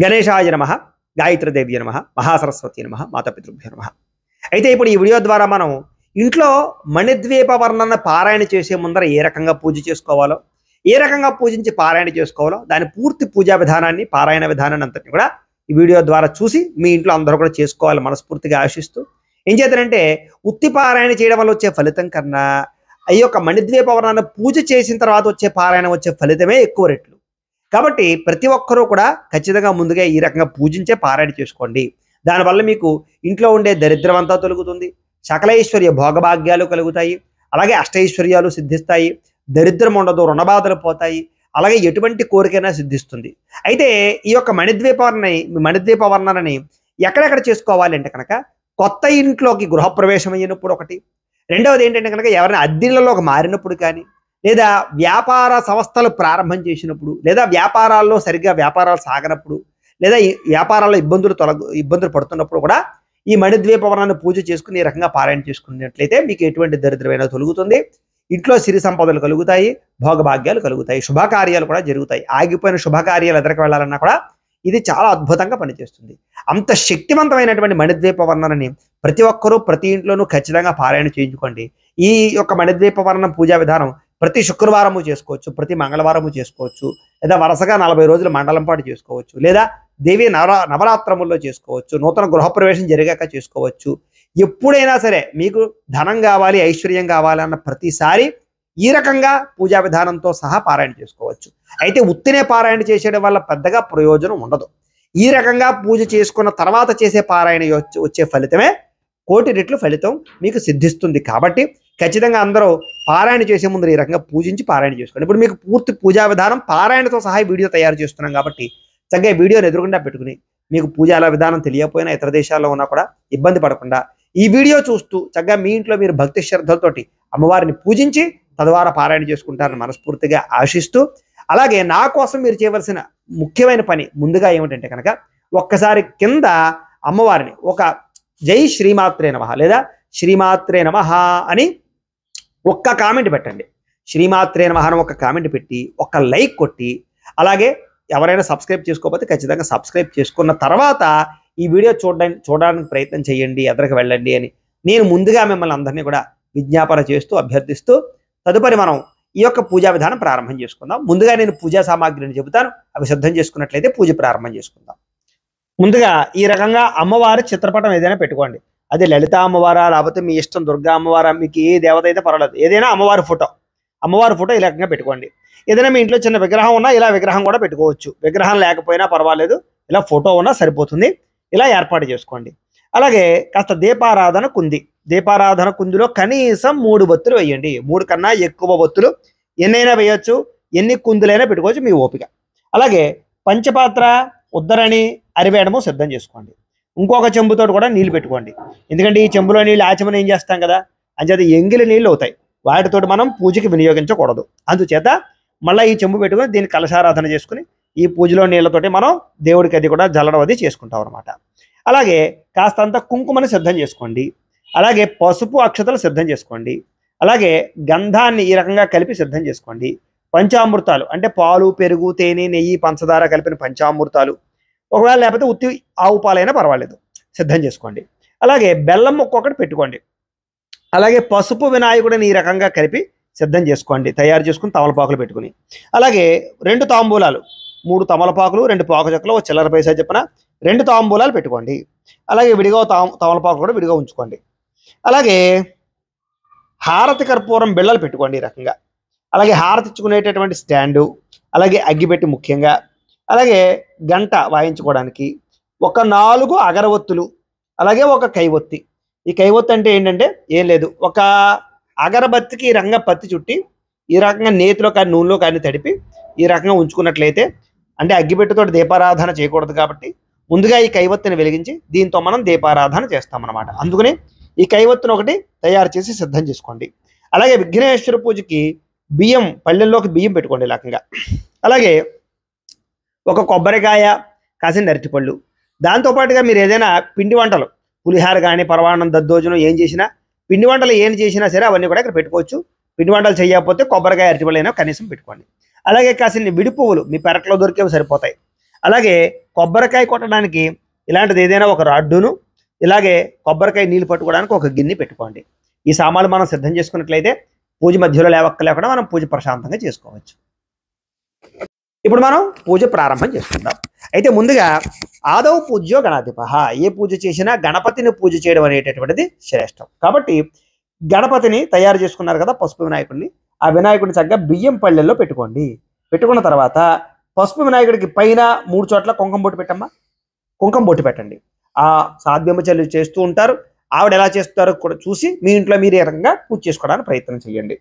గణేశాయ నమః, గాయత్రీదేవ్య నమః, మహాసరస్వతి నమః, మాతాపితృభ్యో నమః. అయితే ఇప్పుడు ఈ వీడియో ద్వారా మనం ఇంట్లో మణిద్వీప వర్ణన పారాయణ చేసే ముందర ఏ రకంగా పూజ చేసుకోవాలో, ఏ రకంగా పూజించి పారాయణ చేసుకోవాలో దాని పూర్తి పూజా విధానాన్ని, పారాయణ విధానాన్ని అంతటిని కూడా ఈ వీడియో ద్వారా చూసి మీ ఇంట్లో అందరూ కూడా చేసుకోవాలి మనస్ఫూర్తిగా ఆశిస్తూ. ఏం చేద్దానంటే ఉత్తి పారాయణ చేయడం వల్ల వచ్చే ఫలితం కన్నా ఈ యొక్క మణిద్వీప వర్ణన పూజ చేసిన తర్వాత వచ్చే పారాయణ వచ్చే ఫలితమే ఎక్కువ రెట్లు. కాబట్టి ప్రతి ఒక్కరూ కూడా ఖచ్చితంగా ముందుగా ఈ రకంగా పూజించే పారాయణ చేసుకోండి. దానివల్ల మీకు ఇంట్లో ఉండే దరిద్రం అంతా తొలగుతుంది, సకలైశ్వర్య భోగభాగ్యాలు కలుగుతాయి, అలాగే అష్టైశ్వర్యాలు సిద్ధిస్తాయి, దరిద్రం ఉండదు, రుణబాధలు పోతాయి, అలాగే ఎటువంటి కోరికైనా సిద్ధిస్తుంది. అయితే ఈ యొక్క మణిద్వీప వర్ణనని ఎక్కడెక్కడ చేసుకోవాలి అంటే కనుక కొత్త ఇంట్లోకి గృహప్రవేశం అయినప్పుడు ఒకటి, రెండవది ఏంటంటే కనుక ఎవరైనా అద్దెళ్లలోకి మారినప్పుడు కానీ, లేదా వ్యాపార సంస్థలు ప్రారంభం చేసినప్పుడు, లేదా వ్యాపారాల్లో సరిగ్గా వ్యాపారాలు సాగనప్పుడు, లేదా వ్యాపారాల్లో ఇబ్బందులు పడుతున్నప్పుడు కూడా ఈ మణిద్వీప వర్ణాన్ని పూజ చేసుకుని ఈ రకంగా పారాయణ చేసుకున్నట్లయితే మీకు ఎటువంటి దరిద్రమైనా తొలగుతుంది, ఇంట్లో సిరి సంపదలు కలుగుతాయి, భోగభాగ్యాలు కలుగుతాయి, శుభకార్యాలు కూడా జరుగుతాయి. ఆగిపోయిన శుభకార్యాలు ఎదురుకు వెళ్ళాలన్నా కూడా ఇది చాలా అద్భుతంగా పనిచేస్తుంది. అంత శక్తివంతమైనటువంటి మణిద్వీప వర్ణనని ప్రతి ఒక్కరూ ప్రతి ఇంట్లోనూ ఖచ్చితంగా పారాయణ చేయించుకోండి. ఈ యొక్క మణిద్వీప వర్ణన పూజా విధానం ప్రతి శుక్రవారము చేసుకోవచ్చు, ప్రతి మంగళవారము చేసుకోవచ్చు, లేదా వరుసగా 40 రోజుల మండలం పాటు చేసుకోవచ్చు, లేదా దేవి నవరాత్రముల్లో చేసుకోవచ్చు, నూతన గృహప్రవేశం జరిగాక చేసుకోవచ్చు. ఎప్పుడైనా సరే మీకు ధనం కావాలి, ఐశ్వర్యం కావాలి అన్న ప్రతిసారి ఈ రకంగా పూజా విధానంతో సహా పారాయణ చేసుకోవచ్చు. అయితే ఉత్తినే పారాయణ చేసేయడం వల్ల పెద్దగా ప్రయోజనం ఉండదు. ఈ రకంగా పూజ చేసుకున్న తర్వాత చేసే పారాయణ వచ్చే ఫలితమే కోటి రెట్లు ఫలితం మీకు సిద్ధిస్తుంది. కాబట్టి ఖచ్చితంగా అందరూ పారాయణ చేసే ముందు ఈ రకంగా పూజించి పారాయణ చేసుకోండి. ఇప్పుడు మీకు పూర్తి పూజా విధానం పారాయణతో సహా వీడియో తయారు చేస్తున్నాం కాబట్టి చక్కగా వీడియోని ఎదురుగుండా పెట్టుకుని మీకు పూజాల విధానం తెలియకపోయినా ఇతర దేశాల్లో ఉన్నా కూడా ఇబ్బంది పడకుండా ఈ వీడియో చూస్తూ చక్కగా మీ ఇంట్లో మీరు భక్తి శ్రద్ధలతోటి అమ్మవారిని పూజించి తద్వారా పారాయణ చేసుకుంటారని మనస్ఫూర్తిగా ఆశిస్తూ, అలాగే నా కోసం మీరు చేయవలసిన ముఖ్యమైన పని ముందుగా ఏమిటంటే కనుక ఒక్కసారి కింద అమ్మవారిని ఒక జై శ్రీమాత్రే నమః లేదా శ్రీమాత్రే నమః అని ఒక్క కామెంట్ పెట్టండి. శ్రీమాత్రే నమః అని ఒక కామెంట్ పెట్టి ఒక లైక్ కొట్టి, అలాగే ఎవరైనా సబ్స్క్రైబ్ చేసుకోకపోతే ఖచ్చితంగా సబ్స్క్రైబ్ చేసుకున్న తర్వాత ఈ వీడియో చూడడానికి ప్రయత్నం చేయండి, ఎదరికి వెళ్ళండి అని నేను ముందుగా మిమ్మల్ని అందరినీ కూడా విజ్ఞాపన చేస్తూ అభ్యర్థిస్తూ తదుపరి మనం ఈ యొక్క పూజా విధానం ప్రారంభం చేసుకుందాం. ముందుగా నేను పూజా సామాగ్రిని చెబుతాను, అవి సిద్ధం చేసుకున్నట్లయితే పూజ ప్రారంభం చేసుకుందాం. ముందుగా ఈ రకంగా అమ్మవారి చిత్రపటం ఏదైనా పెట్టుకోండి. అది లలిత అమ్మవారా, లేకపోతే మీ ఇష్టం దుర్గా అమ్మవారా, మీకు ఏ దేవత అయితే పర్వాలేదు, ఏదైనా అమ్మవారి ఫోటో ఈ రకంగా పెట్టుకోండి. ఏదైనా మీ ఇంట్లో చిన్న విగ్రహం ఉన్నా ఇలా విగ్రహం కూడా పెట్టుకోవచ్చు, విగ్రహం లేకపోయినా పర్వాలేదు, ఇలా ఫోటో ఉన్నా సరిపోతుంది. ఇలా ఏర్పాటు చేసుకోండి. అలాగే కాస్త దీపారాధన కుందిలో కనీసం 3 బొత్తులు వేయండి. 3 కన్నా ఎక్కువ బొత్తులు ఎన్నైనా వేయచ్చు, ఎన్ని కుందులైనా పెట్టుకోవచ్చు, మీ ఓపిక. అలాగే పంచపాత్ర, ఉద్దరణి, అరివేడము సిద్ధం చేసుకోండి. ఇంకొక చెంబుతో కూడా నీళ్ళు పెట్టుకోండి. ఎందుకంటే ఈ చెంబులో నీళ్ళు ఆచమనం ఏం చేస్తాం కదా, అంచేత ఎంగిలి నీళ్ళు అవుతాయి, వాటితోటి మనం పూజకి వినియోగించకూడదు. అందుచేత మళ్ళీ ఈ చెంబు పెట్టుకుని దీన్ని కలశారాధన చేసుకుని ఈ పూజలో నీళ్ళతోటి మనం దేవుడికి అది కూడా జల్లడం అది చేసుకుంటాం అనమాట. అలాగే కాస్తంత కుంకుమని సిద్ధం చేసుకోండి. అలాగే పసుపు అక్షతలు సిద్ధం చేసుకోండి. అలాగే గంధాన్ని ఈ రకంగా కలిపి సిద్ధం చేసుకోండి. పంచామృతాలు అంటే పాలు, పెరుగు, తేనె, నెయ్యి, పంచదార కలిపిన పంచామృతాలు, ఒకవేళ లేకపోతే ఉత్తి ఆవు పాలైనా పర్వాలేదు, సిద్ధం చేసుకోండి. అలాగే బెల్లం ముక్క ఒకటి పెట్టుకోండి. అలాగే పసుపు వినాయకుడిని ఈ రకంగా కలిపి సిద్ధం చేసుకోండి, తయారు చేసుకుని తమలపాకులు పెట్టుకుని. అలాగే 2 తాంబూలాలు, 3 తమలపాకులు, 2 పాకు చెక్కలు, ఒక చిల్లర పైసా చెప్పిన 2 తాంబూలాలు పెట్టుకోండి. అలాగే విడిగా తమలపాకు కూడా విడిగా ఉంచుకోండి. అలాగే హారతి కర్పూరం బిళ్ళలు పెట్టుకోండి ఈ రకంగా. అలాగే హారతి ఇచ్చుకునేటటువంటి స్టాండు, అలాగే అగ్గిపెట్టి ముఖ్యంగా, అలాగే గంట వాయించుకోవడానికి ఒక 4 అగరవత్తులు, అలాగే ఒక కైవొత్తి. ఈ కైవొత్తి అంటే ఏంటంటే ఏం లేదు, ఒక అగరబత్తికి ఈ రకంగా పత్తి చుట్టి ఈ రకంగా నేతిలో కానీ నూనెలో కానీ తడిపి ఈ రకంగా ఉంచుకున్నట్లయితే, అంటే అగ్గిపెట్టుతో దీపారాధన చేయకూడదు కాబట్టి ముందుగా ఈ కైవత్తిని వెలిగించి దీంతో మనం దీపారాధన చేస్తామన్నమాట. అందుకని ఈ కైవత్తిని ఒకటి తయారు చేసి సిద్ధం చేసుకోండి. అలాగే విఘ్నేశ్వర పూజకి పళ్ళెల్లోకి బియ్యం పెట్టుకోండి ఈ రకంగా. అలాగే ఒక కొబ్బరికాయ, కాసిన అరటిపళ్ళు, దాంతోపాటుగా మీరు ఏదైనా పిండి వంటలు, పులిహార కానీ పరవాన్నం, దద్దోజనం ఏం చేసినా, పిండి వంటలు ఏం చేసినా సరే అవన్నీ కూడా ఇక్కడ పెట్టుకోవచ్చు. పిండి వంటలు చేయకపోతే కొబ్బరికాయ, అరటిపళ్ళు అయినా కనీసం పెట్టుకోండి. అలాగే కాసిన విడి పువ్వులు మీ పెరట్లో దొరికేవి సరిపోతాయి. అలాగే కొబ్బరికాయ కొట్టడానికి ఇలాంటిది ఏదైనా ఒక రాడ్డును, ఇలాగే కొబ్బరికాయ నీళ్ళు పట్టుకోవడానికి ఒక గిన్నె పెట్టుకోండి. ఈ సామాన్లు మనం సిద్ధం చేసుకున్నట్లయితే పూజ మధ్యలో లేకుండా మనం పూజ ప్రశాంతంగా చేసుకోవచ్చు. ఇప్పుడు మనం పూజ ప్రారంభం చేసుకుందాం. అయితే ముందుగా ఆదౌ పూజ్యో గణాధిపః, ఏ పూజ చేసినా గణపతిని పూజ చేయడం అనేటటువంటిది శ్రేష్టం. కాబట్టి గణపతిని తయారు చేసుకున్నారు కదా, పసుపు వినాయకుడిని, ఆ వినాయకుడిని చక్కగా బియ్యం పళ్ళెల్లో పెట్టుకోండి. పెట్టుకున్న తర్వాత పసుపు వినాయకుడికి పైన 3 చోట్ల కుంకుమ బొట్టు పెట్టమ్మా. కుంకుమ బొట్టు పెట్టండి. ఆ సాధ్యము చెల్లి చేస్తూ ఉంటారు, ఆవిడ ఎలా చేస్తారో కూడా చూసి మీ ఇంట్లో మీరు ఏ రకంగా పూజ చేసుకోవడానికి ప్రయత్నం చేయండి.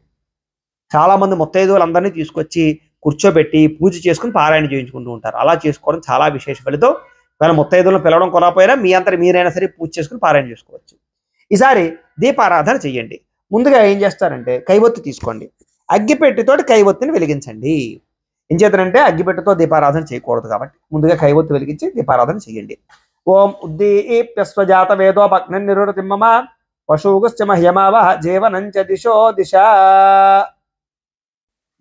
చాలామంది ముత్తైదువులందరినీ తీసుకొచ్చి కూర్చోబెట్టి పూజ చేసుకుని పారాయణ చేయించుకుంటూ ఉంటారు. అలా చేసుకోవడం చాలా విశేష ఫలితం. వాళ్ళ ముత్తైదువులను పిలవడం కొనకపోయినా మీ అంతా మీరైనా సరే పూజ చేసుకుని పారాయణ చేసుకోవచ్చు. ఈసారి దీపారాధన చెయ్యండి. ముందుగా ఏం చేస్తారంటే కైవత్తు తీసుకోండి. అగ్గిపెట్టితోటి కైవత్తుని వెలిగించండి. ఏం చేతనంటే అగ్గిపెట్టితో దీపారాధన చేయకూడదు కాబట్టి ముందుగా కైవత్తు వెలిగించి దీపారాధన చేయండి. ఓం ఉద్దీప్యస్వజాత వేదోపగ్న నిరుతిమ్మమ పశుగుశ్చ మహ్యమావహ జీవనంచ దిశో దిశ.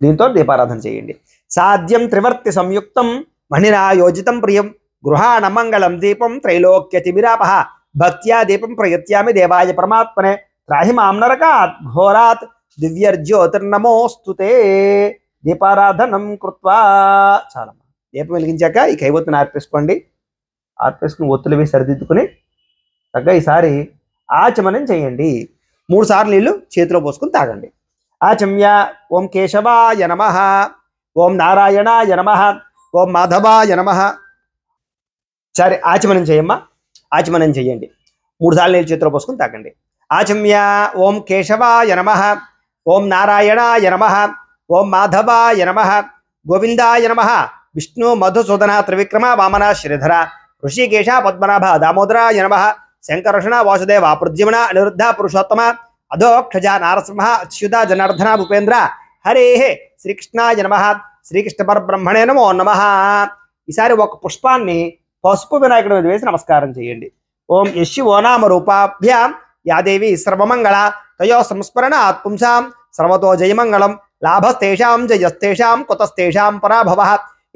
దీంతో దీపారాధన చేయండి. సాధ్యం త్రివర్తి సంయుక్తం మణిరాయోజితం ప్రియం గృహాణ మంగళం దీపం త్రైలోక్యతిమిరాపహ భక్త్యా దీపం ప్రయత్యామి దేవాయ పరమాత్మనే త్రాహి మాం నరకాత్ ఘోరాత్ దివ్యర్జ్యోతిర్నమోస్తుతే. దీపారాధనం కృత్వా. చాలా దీపం వెలిగించాక ఈ కైవత్తుని ఆర్పేసుకోండి. ఆర్పేసుకుని ఒత్తులు వేసి సరిదిద్దుకుని చక్కగా ఈసారి ఆచమనం చేయండి. 3 సార్లు నీళ్ళు చేతిలో పోసుకుని తాగండి. ఆచమ్య ఓం కేశవాయ నమః, ఓం నారాయణాయ నమః, ఓం మాధవాయ నమః. సరే ఆచమనం చేయమ్మా. ఆచమనం చేయండి. 3 సార్లు నీళ్ళు చేతిలో పోసుకుని తాగండి. ఆచమ్య ఓం కేశవాయ నమః, ఓం నారాయణాయ నమః, ఓం మాధవాయ నమః, గోవిందాయ నమః, విష్ణు మధుసూదన త్రివిక్రమ వామన శ్రీధర ఋషికేశ పద్మనాభ దామోదరాయ నమః, శంకర్షణ వాసుదేవ ప్రద్యుమ్న అనిరుద్ధ పురుషోత్తమ అధోక్షజ నారసింహ అచ్యుత జనార్దన భూపేంద్ర హరే శ్రీకృష్ణాయ నమః, శ్రీకృష్ణ పరబ్రహ్మణే నమో నమః. ఈసారి ఒక పుష్పాన్ని పసుపు వినాయకుడి మీద వేసి నమస్కారం చేయండి. ఓం యశివో నామ రూపాభ్యాం యాదేవి సర్వమంగళ తయో సంస్మరణాత్ పుంసాం సర్వతో జయమంగళం లాభస్తేషాం జయస్తేషాం కుతస్తేషాం పరాభవః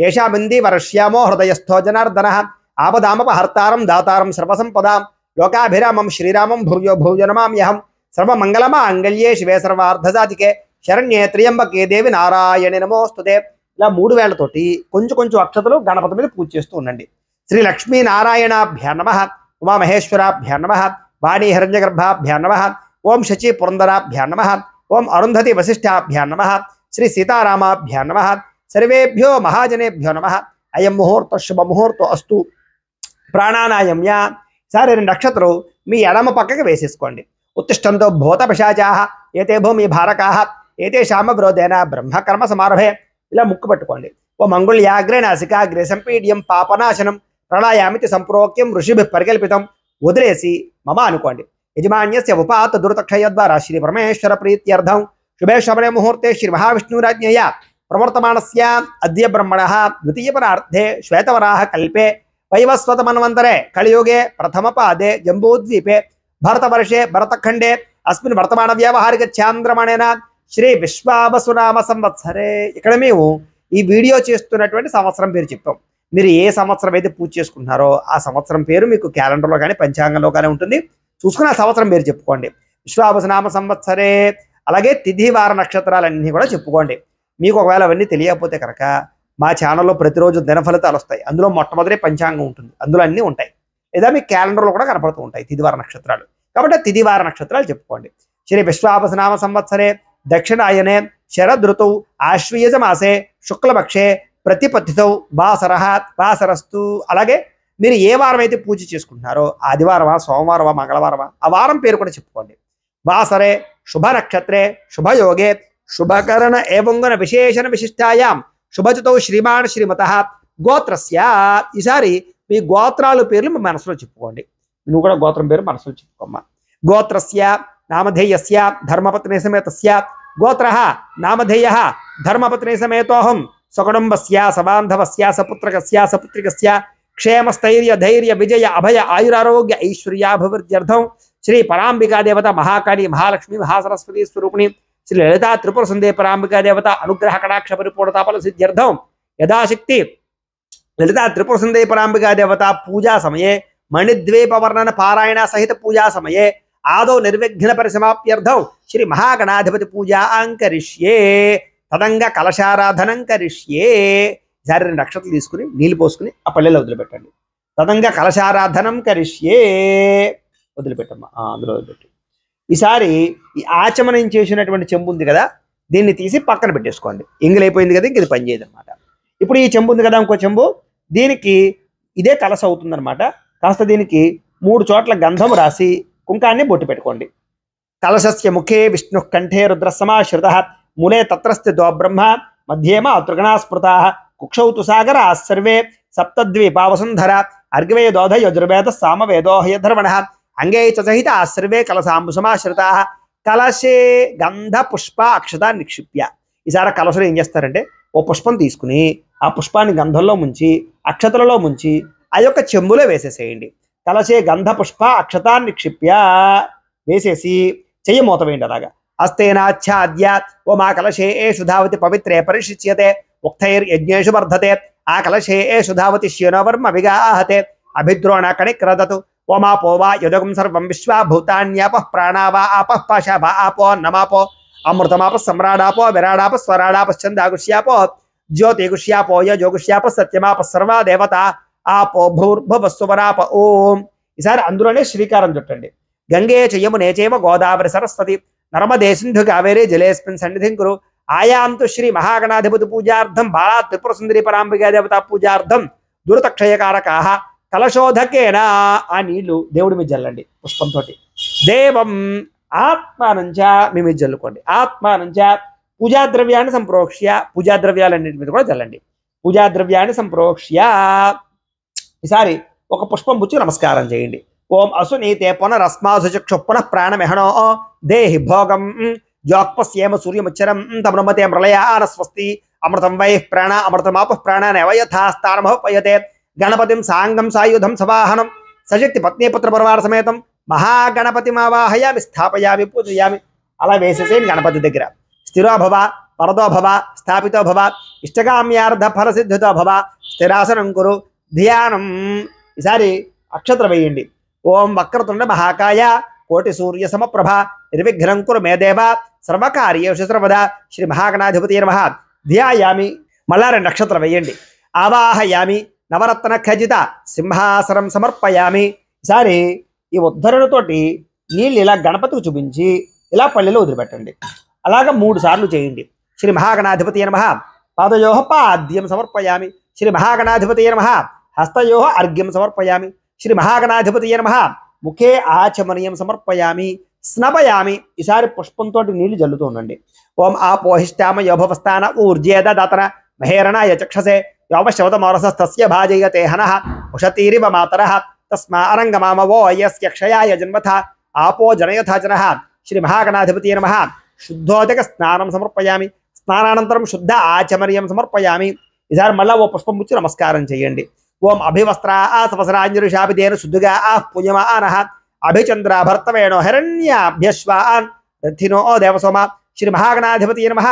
ఏషామింది వర్ష్యామో హృదయస్థో జనార్దనః ఆపదామపహర్తారం దాతారం సర్వసంపదాం లోకాభిరామం శ్రీరామం భూయో భూజనమామ్యహం సర్వమంగళమాంగళ్యే శివే సర్వార్ధసాధికే శరణ్యే త్ర్యంబకే దేవి నారాయణి నమోస్తుతే. ఇలా 3 వేళ్లతోటి కొంచెం అక్షతలు గణపతి మీద పూజ చేస్తూ ఉండండి. శ్రీ లక్ష్మీనారాయణాభ్యా నమః, ఉమామహేశ్వరాభ్యా నమః, వాణీ హిరణ్యగర్భాభ్యా నమః, ఓం శచి పురందరాభ్యా నమః, ఓం అరుంధతి వశిష్ఠాభ్యా నమః, శ్రీ సీతారామాభ్యా నమః, సర్వేభ్యో మహాజనేభ్యో నమః. అయం ముహూర్త శుభ ముహూర్తో అస్తు. ప్రాణానాయమ్య. సరే 2 అక్షతలు మీ ఎడమ పక్కకి వేసేసుకోండి. ఉత్తిష్టంతో భూత పిశాచాః ఏతే భూమి భారకాః ఏతేషామ విరోధేన బ్రహ్మకర్మ సమారభే. ఇలా ముక్కు పట్టుకోండి. ఓ మంగుళ్యాగ్రే నాసికాగ్రే సంపీడ్యం పాపనాశనం ప్రణాయామితి సంప్రోక్యం ఋషిభిః పరికల్పితం. వదిలేసి మమ అనుకోండి. యజమాన్యస్య ఉపాత దురతక్షయ ద్వారా శ్రీ పరమేశ్వర ప్రీత్యర్థం శుభే శబరే ముహూర్తే శ్రీ మహావిష్ణురాజ్ఞయ ప్రవర్తమానస్య అద్య బ్రహ్మణః ద్వితీయపరార్థే శ్వేతవరాహ కల్పే వైవస్వత మన్వంతరే కలియుగే ప్రథమ పాదే జంబూద్వీపే భరతవర్షే భరతఖండే అస్మిన్ వర్తమాన వ్యావహారిక చాంద్రమణేన శ్రీ విశ్వావసునామ సంవత్సరే. ఇక్కడ మేము ఈ వీడియో చేస్తున్నటువంటి సంవత్సరం పేరు చెప్తాం. మీరు ఏ సంవత్సరం అయితే పూజ చేసుకుంటున్నారో ఆ సంవత్సరం పేరు మీకు క్యాలెండర్లో కానీ పంచాంగంలో కానీ ఉంటుంది. చూసుకుని ఆ సంవత్సరం పేరు చెప్పుకోండి. విశ్వావసునామ సంవత్సరే. అలాగే తిథి వార నక్షత్రాలన్నీ కూడా చెప్పుకోండి. మీకు ఒకవేళ అవన్నీ తెలియకపోతే కనుక మా ఛానల్లో ప్రతిరోజు దినఫలితాలు వస్తాయి. అందులో మొట్టమొదటి పంచాంగం ఉంటుంది, అందులో అన్నీ ఉంటాయి. లేదా మీ క్యాలెండర్లో కూడా కనపడుతూ ఉంటాయి తిథివార నక్షత్రాలు. కాబట్టి తిథివార నక్షత్రాలు చెప్పుకోండి. శ్రీ విశ్వావసునామ సంవత్సరే దక్షిణాయనే శరదృతౌ ఆశ్వీయజ మాసే శుక్లపక్షే ప్రతిపత్తితో వాసరస్తు. అలాగే మీరు ఏ వారం అయితే పూజ చేసుకుంటున్నారో ఆదివారమా సోమవారమా మంగళవారమా ఆ వారం పేరు కూడా చెప్పుకోండి. వాసరే శుభ నక్షత్రే శుభయోగే శుభకరణ ఏవంగన విశేషణ విశిష్టాయాం శుభజతో శ్రీమాన్ శ్రీమతః గోత్రస్య. ఈసారి మీ గోత్రాల పేర్లు మీ మనసులో చెప్పుకోండి. నువ్వు కూడా గోత్రం పేరు మనసులో చెప్పుకోమ్మా. గోత్రస్య నామధేయస్య ధర్మపత్ని సమేతస్య గోత్రః నామధేయః ధర్మపత్ని సమేతోహం సకుటుంబస్య సబాంధవస్య సపుత్రకస్య సపుత్రికస్య క్షేమస్థైర్య ధైర్య విజయ అభయ ఆయురారోగ్య ఐశ్వర్యాభివృద్ధ్యర్థం శ్రీ పరాంబికా దేవత మహాకాళి మహాలక్ష్మి మహాసరస్వతి స్వరూపిణి శ్రీ లలితా త్రిపుర సుందరి పరాంబికా దేవత అనుగ్రహ కటాక్ష పరిపూర్ణతాపల సిద్ధ్యర్థం యథాశక్తి లలితా త్రిపుర సుందరి పరాంబికా దేవత పూజా సమయే మణిద్వీప వర్ణన పారాయణ సహిత పూజా సమయే ఆదౌ నిర్విఘ్న పరిసమాప్యర్థం శ్రీ మహాగణాధిపతి పూజాం కరిష్యే తదంగ కలశారాధనం కరిష్యే. ఈసారి 2 అక్షతలు తీసుకుని నీళ్ళు పోసుకుని ఆ పల్లెలో వదిలిపెట్టండి. తదంగ కలశారాధనం కరిష్యే వదిలిపెట్టమ్మా, అందులో వదిలిపెట్టి ఈసారి ఈ ఆచమనం చేసినటువంటి చెంబు ఉంది కదా, దీన్ని తీసి పక్కన పెట్టేసుకోండి. ఇంగిలైపోయింది కదా, ఇంక ఇది పనిచేయదు అనమాట. ఇప్పుడు ఈ చెంబు ఉంది కదా, ఇంకో చెంబు, దీనికి ఇదే కలశ అవుతుందన్నమాట. కాస్త దీనికి 3 చోట్ల గంధం రాసి కుంకాన్ని బొట్టు పెట్టుకోండి. కలశస్య ముఖే విష్ణు కంఠే రుద్రసమాశ్రిత మూలే తత్రస్థితో బ్రహ్మ మధ్యేమ త్రిగణా స్మృతా కుక్షౌ తు సాగరా సర్వే సప్తద్వీపావసుంధర అర్ఘ్వేదోధ యజుర్వేద సామవేదో హయధర్వణ అంగే చ సహిత సర్వే కలశాంబు సమాశ్రితా కలశే గంధ పుష్ప అక్షత నిక్షిప్య. ఈసారి కలశలో ఏం చేస్తారంటే ఓ పుష్పం తీసుకుని ఆ పుష్పాన్ని గంధంలో ముంచి అక్షతలలో ముంచి ఆ యొక్క చెంబులో వేసేసేయండి. కలశే గంధ పుష్ప అక్షత నిక్షిప్య వేసేసి చెయ్యి మూత వేయండి. అలాగా హస్తేనాచ్ఛాద్య ఓ మా కలశే ఏషు ధావతి పవిత్రే పరిశిచ్యతే ఉక్తైర్యజ్ఞేషు వర్ధతే ఆ కలశే ఏషు ధావతి శ్యేనోవర్మ విగాహతే అభిద్రోణ కణిక్రదతు ఓ మా పోవా యదగం సర్వం విశ్వా భూతాన్యాపః ప్రాణావా ఆపః పాశాభా ఆపో నమాపో అమృతమాప సమ్రాడాపో విరాడాప స్వరాడాపశ్చందాగుష్యాపో జ్యోతిగుష్యాపో యజోగుష్యాప సత్యమాప సర్వా దేవత ఆపో భూర్భువస్సువరాప ఓం. ఈసారి అందులోనే శ్రీకారం చుట్టండి. గంగే చయమునే చేమ గోదావరి సరస్వతి నర్మదే సింధు కావేరే జలేస్మిన్ సన్నిధిం కురు ఆయాంతు శ్రీ మహాగణాధిపతి పూజార్థం బాలా త్రిపుర సుందరి పరాంబికా దేవత పూజార్థం దురతక్షయకారకాః కలశోధకేన. ఆ నీళ్లు దేవుడి మీద జల్లండి పుష్పంతో. దేవం ఆత్మానంచ మీ మీద జల్లుకోండి. ఆత్మానంచ పూజాద్రవ్యాన్ని సంప్రోక్ష్య పూజాద్రవ్యాలన్నింటి మీద కూడా జల్లండి. పూజాద్రవ్యాన్ని సంప్రోక్ష్య ఈసారి ఒక పుష్పం పుచ్చి నమస్కారం చేయండి. ఓం అసునీతే పునరస్మాసుచక్షు పునః ప్రాణమెహణో దేహి భోగం జోక్పస్యేమ సూర్యముచ్చరం తమృమతే మృళయాన స్వస్తి అమృతం వై ప్రాణ అమృతమాప ప్రాణానవయథాస్థానమోపయతే గణపతిం సాంగం సాయుధం సవాహనం సశక్తి పత్నీపుత్ర పరివార సమేతం మహాగణపతిమావాహయామి స్థాపయామి పూజయామి. అలా వేసేసేయండి గణపతి దగ్గర. స్థిరో భవ పరదో భవ స్థాపితో భవ ఇష్టకామ్యార్థ ఫలసిద్ధితో భవ స్థిరాసనం కురు ధ్యానం. ఈసారి అక్షత్ర వేయండి. ఓం వక్రతుండ మహాకాయ కోటి సూర్య సమప్రభ నిర్విఘ్నం కురు మే దేవ సర్వకార్యేషు సర్వదా శ్రీ మహాగణాధిపతి నమః ధ్యాయామి. మళ్ళా 2 నక్షత్రం వేయండి. ఆవాహయామి నవరత్న ఖజిత సింహాసనం సమర్పయామి. ఈసారి ఈ ఉద్ధరణతోటి నీళ్ళు ఇలా గణపతికి చూపించి ఇలా పల్లెలో వదిలిపెట్టండి. అలాగా 3 సార్లు చేయండి. శ్రీ మహాగణాధిపతి నమః పాదయోః పాద్యం సమర్పయామి. శ్రీ మహాగణాధిపతి నమః హస్తయోః అర్ఘ్యం సమర్పయామి. శ్రీ మహాగణాధిపతి నమః ముఖే ఆచమనీయం సమర్పయామి స్నపయామి. ఈసారి పుష్పంతో నీళ్లు జల్లుతూ ఉండండి. ఓం ఆపోహిష్టామ యోభవస్థాన ఊర్జేద దాతన మహేరణాయ చక్షసే యోవశవతమోరసస్తస్య భాజయతే హనః ఉషతీరివ మాతరః తస్మా అరంగమామవో యస్య క్షయాయ జన్మథ ఆపో జనయథా జనః. శ్రీ మహాగణాధిపతి నమః శుద్ధోదక స్నానం సమర్పయామి. స్నానానంతరం శుద్ధ ఆచమనీయం సమర్పయామి. ఈసారి మళ్ళా ఓ పుష్పం పుచ్చి నమస్కారం చేయండి. ఓం అభివస్త్రా సవసరాంజరుషాభిదేన శుద్ధుగా పూయమానః అభిచంద్రాభర్తవేణో హిరణ్యాభ్యశ్వాన్ రథినో దేవసోమ. శ్రీ మహాగణాధిపతి నమః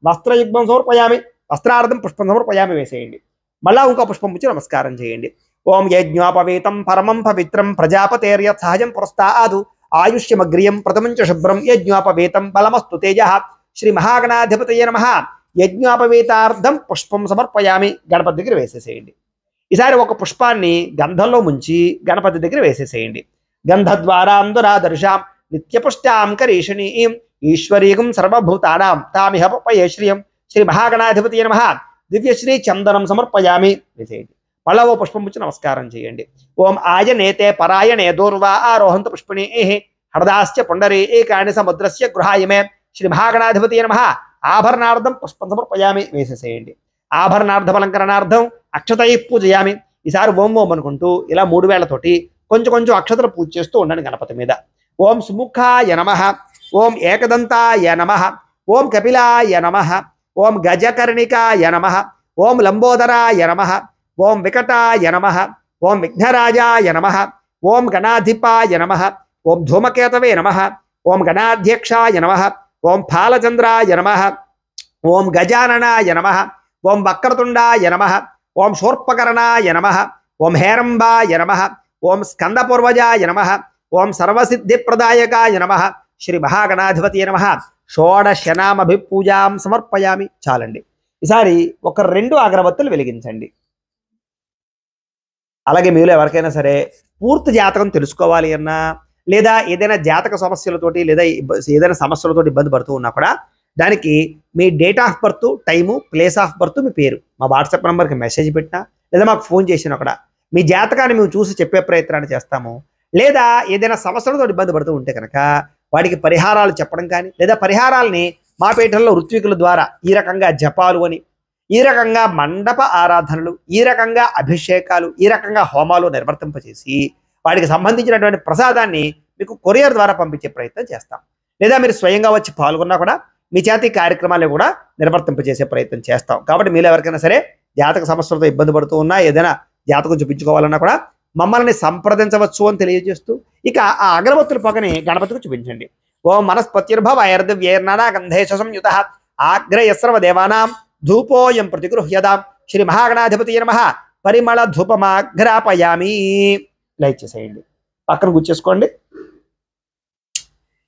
వస్త్రయుగ్మం సమర్పయామి. వస్త్రార్థం పుష్పం సమర్పయామి వేసేయండి. మళ్ళా ఇంకో పుష్పం పుచ్చి నమస్కారం చేయండి. ఓం యజ్ఞోపవీతం పరమం పవిత్రం ప్రజాపతేర్యత్ సహజం పురస్తాదు ఆయుష్యమగ్రియం ప్రథమంచ శుభ్రం యజ్ఞోపవీతం బలమస్తు తేజ. శ్రీ మహాగణాధిపతి నమః యజ్ఞోపవీతార్థం పుష్పం సమర్పయామి. గణపతి దగ్గర వేసేసేయండి. ఈసారి ఒక పుష్పాన్ని గంధంలో ముంచి గణపతి దగ్గర వేసేసేయండి. గంధద్వారాందురాదర్శాం నిత్యపుష్టాం కరీషణీం ఈశ్వరీయం సర్వభూతానాం తామిహ పపయే శ్రియం. శ్రీ మహాగణాధిపతి నమః దివ్యశ్రీ చందనం సమర్పయామి వేసేయండి. మళ్ళా ఓ పుష్పం పుచ్చి నమస్కారం చేయండి. ఓం ఆయనేతే పరాయణే దూర్వా ఆరోహంతు పుష్పిణీ హరదాశ్చ పుండరీ ఏకాని సముద్రస్య గృహాయమే. శ్రీ మహాగణాధిపతి నమః ఆభరణార్థం పుష్పం సమర్పయామి వేసేసేయండి. ఆభరణార్థఫలంకరణార్థం అక్షతై పూజయామి. ఈసారి ఓం ఓం అనుకుంటూ ఇలా 3 వేళ్లతోటి కొంచెం కొంచెం అక్షతలు పూజ చేస్తూ ఉండండి గణపతి మీద. ఓం సుముఖాయ నమః ఓం ఏకదంతాయ నమః ఓం కపిలాయ నమః ఓం గజకర్ణికాయ నమః ఓం లంబోదరాయ నమః ఓం వికటాయ నమః ఓం విఘ్నరాజాయ నమః ఓం గణాధిపాయ నమః ఓం ధూమకేతవే నమః ఓం గణాధ్యక్షాయ నమః ఓం ఫాలచంద్రాయ నమః ఓం గజాననాయ నమః ఓం వక్రతుండాయ నమః ఓం శూర్పకర్ణాయ నమః, ఓం హేరంబాయ నమః, ఓం స్కందపూర్వజాయ నమః, ఓం సర్వసిద్ధిప్రదాయకాయ నమః, శ్రీ మహాగణాధిపతి నమః. షోడశనామభిపూజాం సమర్పయామి. చాలండి. ఈసారి ఒక 2 అగరబత్తులు వెలిగించండి. అలాగే మీలో ఎవరికైనా సరే పూర్తి జాతకం తెలుసుకోవాలి అన్నా, లేదా ఏదైనా జాతక సమస్యలతోటి లేదా ఏదైనా సమస్యలతోటి ఇబ్బంది పడుతూ ఉన్నా కూడా దానికి మీ date of birth, time, place of birth, మీ పేరు మా వాట్సాప్ నెంబర్కి మెసేజ్ పెట్టినా లేదా మాకు ఫోన్ చేసినా కూడా మీ జాతకాన్ని మేము చూసి చెప్పే ప్రయత్నాన్ని చేస్తాము. లేదా ఏదైనా సమస్యలతో ఇబ్బంది పడుతూ ఉంటే కనుక వాటికి పరిహారాలు చెప్పడం కానీ, లేదా పరిహారాలని మా పీఠంలో ఋత్వికుల ద్వారా ఈ రకంగా జపాలు అని, ఈ రకంగా మండప ఆరాధనలు, ఈ రకంగా అభిషేకాలు, ఈ రకంగా హోమాలు నిర్వర్తింపచేసి వాటికి సంబంధించినటువంటి ప్రసాదాన్ని మీకు కొరియర్ ద్వారా పంపించే ప్రయత్నం చేస్తాం. లేదా మీరు స్వయంగా వచ్చి పాల్గొన్నా కూడా మీ చేత ఈ కార్యక్రమాలను కూడా నిర్వర్తింపజేసే ప్రయత్నం చేస్తాం. కాబట్టి మీరు ఎవరికైనా సరే జాతక సమస్యలతో ఇబ్బంది పడుతూ ఉన్నా, ఏదైనా జాతకం చూపించుకోవాలన్నా కూడా మమ్మల్ని సంప్రదించవచ్చు అని తెలియజేస్తూ ఇక ఆ అగరబత్తుల పక్కనే గణపతికి చూపించండి. ఓం మనస్పత్యుర్భవైర్దివ్యైర్నానా గంధేశ సంయుతః ఆగ్రయస్రవ దేవానాం ధూపోయం ప్రతిగృహ్యదాం శ్రీ మహాగణాధిపతి నమః పరిమళ ధూపమాగ్రాపయామి. లైక్ చేసేయండి, పక్కన గుర్చేసుకోండి.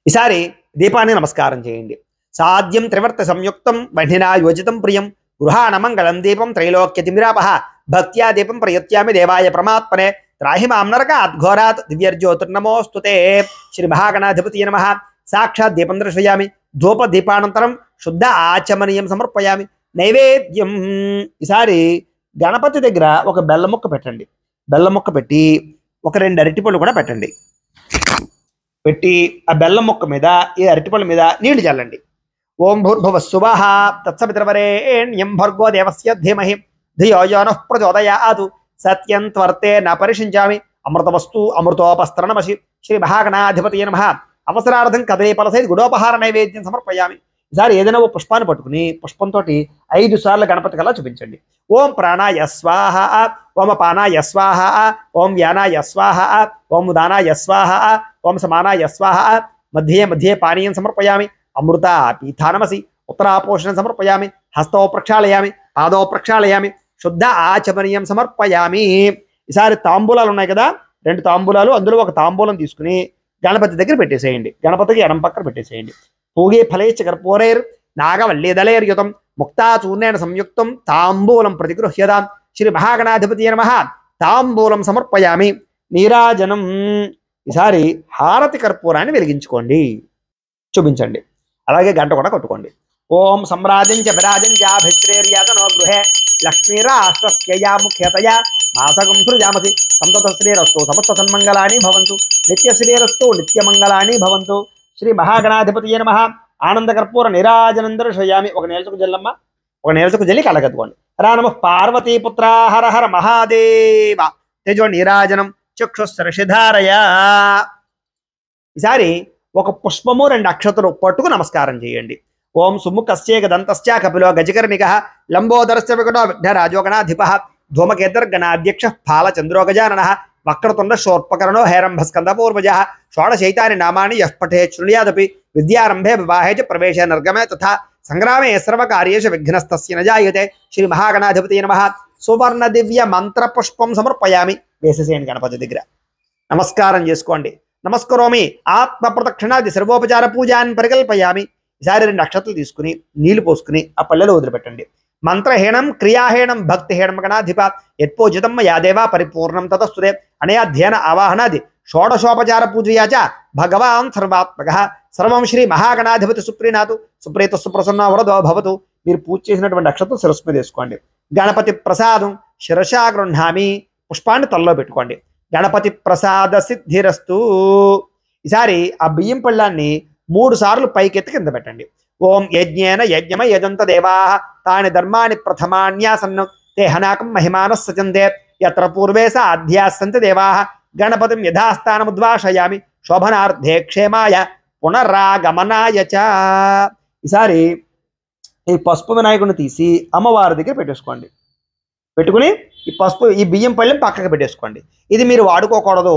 ఈసారి దీపాన్ని నమస్కారం చేయండి. సాధ్యం త్రివర్త సంయుక్తం బండినా యోజితం ప్రియం గృహాణ మంగళం దీపం త్రైలోక్యతిమిరాపహ భక్త్యా దీపం ప్రయత్యామి దేవాయ పరమాత్మనే త్రాహి మాం నరకాత్ ఘోరాత్ దివ్యర్జ్యోతిర్నమోస్తుతే. శ్రీ మహాగణాధిపతి నమః. సాక్షాత్ దీపం దర్శయామి. ధూప దీపానంతరం శుద్ధ ఆచమనీయం సమర్పయామి. నైవేద్యం. ఈసారి గణపతి దగ్గర ఒక బెల్లం ముక్క పెట్టండి. బెల్లం ముక్క పెట్టి ఒక 2 అరటిపళ్ళు కూడా పెట్టండి. పెట్టి ఆ బెల్లం ముక్క మీద ఈ అరటిపళ్ళ మీద నీళ్లు చల్లండి. ఓం భూర్భువస్సువః తత్సవితుర్వరేణ్యం భర్గో దేవస్య ధీమహి ధియో యో నః ప్రచోదయాత్ సత్యం త్వర్తే న పరిషించామి అమృతవస్తు అమృతోపస్త్రణమసి. శ్రీ మహాగణాధిపతి నమః. అవసరార్థం కదలే పలసైది గుడోపహార నైవేద్యం సమర్పయామి. ఈసారి ఏదైనా ఓ పుష్పాన్ని పట్టుకుని పుష్పంతో 5 సార్లు గణపతి కల్లా చూపించండి. ఓం ప్రాణాయ స్వాహ, ఓం అపానాయ స్వాహ, ఓం వ్యానాయ స్వాహ, ఓం ఉదానాయ స్వాహ, ఓం సమానాయ స్వాహ. మధ్యే మధ్యే పానీయం సమర్పయామి. అమృత పీఠానమసి. ఉత్తరాపోషణం సమర్పయామి. హస్తో ప్రక్షాళయామి. పాదో ప్రక్షాళయామి. శుద్ధ ఆచమనీయం సమర్పయామి. ఈసారి తాంబూలాలు ఉన్నాయి కదా, 2 తాంబూలాలు, అందులో ఒక తాంబూలం తీసుకుని గణపతి దగ్గర పెట్టేసేయండి. గణపతికి ఎడం పక్కన పెట్టేసేయండి. పూగే ఫలైశ్చ కర్పూరైర్ నాగవల్లీదలైర్యుతం ముక్తాచూర్ణేన సంయుక్తం తాంబూలం ప్రతిగృహ్యదాం. శ్రీ మహాగణాధిపతి నమః. తాంబూలం సమర్పయామి. నీరాజనం. ఈసారి హారతి కర్పూరాన్ని వెలిగించుకోండి, చూపించండి. అలాగే గంట కూడా కొట్టుకోండి. ఓం సమ్రాజం చ విరాజం చాభిశ్రేర్యాతనో గృహే లక్ష్మీరాష్ట్రస్యయా ముఖ్యతయా మాసగం సృజామసి. సంతత శ్రీరస్తు సమస్త సన్మంగళాని భవంతు. నిత్య శ్రీరస్తు నిత్యమంగళాని భవంతు. శ్రీ మహాగణాధిపతి నమః. ఆనంద కర్పూర నిరాజనం దర్శయామి. ఒక నేలచుకు జల్లమ్మ, ఒక నేలచుకు జల్లి కళ్ళగద్దుకోండి. రా నమః పార్వతీపుత్ర హర హర మహాదేవ. తేజో నీరాజనం చక్షుస్రషిధారయ. ఈసారి ఒక పుష్పము 2 అక్షతలు పట్టుకు నమస్కారం చేయండి. ఓం సుముఖస్యేక దంతస్య కపిలో గజకర్ణికః లంబోదరస్య వికటో విఘ్నరాజోగణాధిపః ధూమకేతర్గణాధ్యక్ష ఫాలచంద్రో గజాననః వక్రతుండ శోర్పకర్ణో హేరంభస్కందపూర్వజः షోడశైతాని నామాని యః పఠేత్ శృణుయాదపి విద్యారంభే వివాహే చ ప్రవేశే నిర్గమే తథా సంగ్రామే సర్వకార్యేషు విఘ్నస్తస్య న జాయతే. శ్రీ మహాగణాధిపతి నమః. సువర్ణ దివ్య మంత్ర పుష్పం సమర్పయామి. వేసేసేయండి గణపతి దగ్గర, నమస్కారం చేసుకోండి. నమస్కరోమి. ఆత్మ ప్రదక్షిణాది సర్వోపచార పూజాన్ని పరికల్పయామి. ఈసారి 2 అక్షతలు తీసుకుని నీళ్లు పోసుకుని ఆ పల్లెలో వదిలిపెట్టండి. మంత్రహీనం క్రియాహీనం భక్తిహీనం గణాధిప యత్పూజితం యాదేవా పరిపూర్ణం తతస్తుదే. అనయా ధ్యాన ఆవాహనాది షోడశోపచార పూజయా చ భగవాన్ సర్వాత్మక సర్వం శ్రీ మహాగణాధిపతి సుప్రీనాథు సుప్రీత సుప్రసన్న వరదో భవతు. మీరు పూజ చేసినటువంటి అక్షతలు శిరస్సు మీద వేసుకోండి. గణపతి ప్రసాదం శిరసా గృహ్ణామి. పుష్పాన్ని తలలో పెట్టుకోండి. గణపతి ప్రసాద సిద్ధిరస్తు. ఈసారి ఆ బియ్యం పళ్ళాన్ని 3 సార్లు పైకెత్తి కింద పెట్టండి. ఓం యజ్ఞేన యజ్ఞమ యజంత దేవా తాని ధర్మాని ప్రథమాన్యాసన్నం తే హనాకం మహిమానః సజంతే యత్ర పూర్వే సాధ్యాస్సంతి దేవా గణపతిం యథాస్థానముద్వాషయామి శోభనార్థే క్షేమాయ పునరాగమనాయ చ. ఈసారి ఈ పసుపు వినాయకుడిని తీసి అమ్మవారి దగ్గర పెట్టేసుకోండి. పెట్టుకుని ఈ పసుపు ఈ బియ్యం పళ్ళెం పక్కకు పెట్టేసుకోండి. ఇది మీరు వాడుకోకూడదు.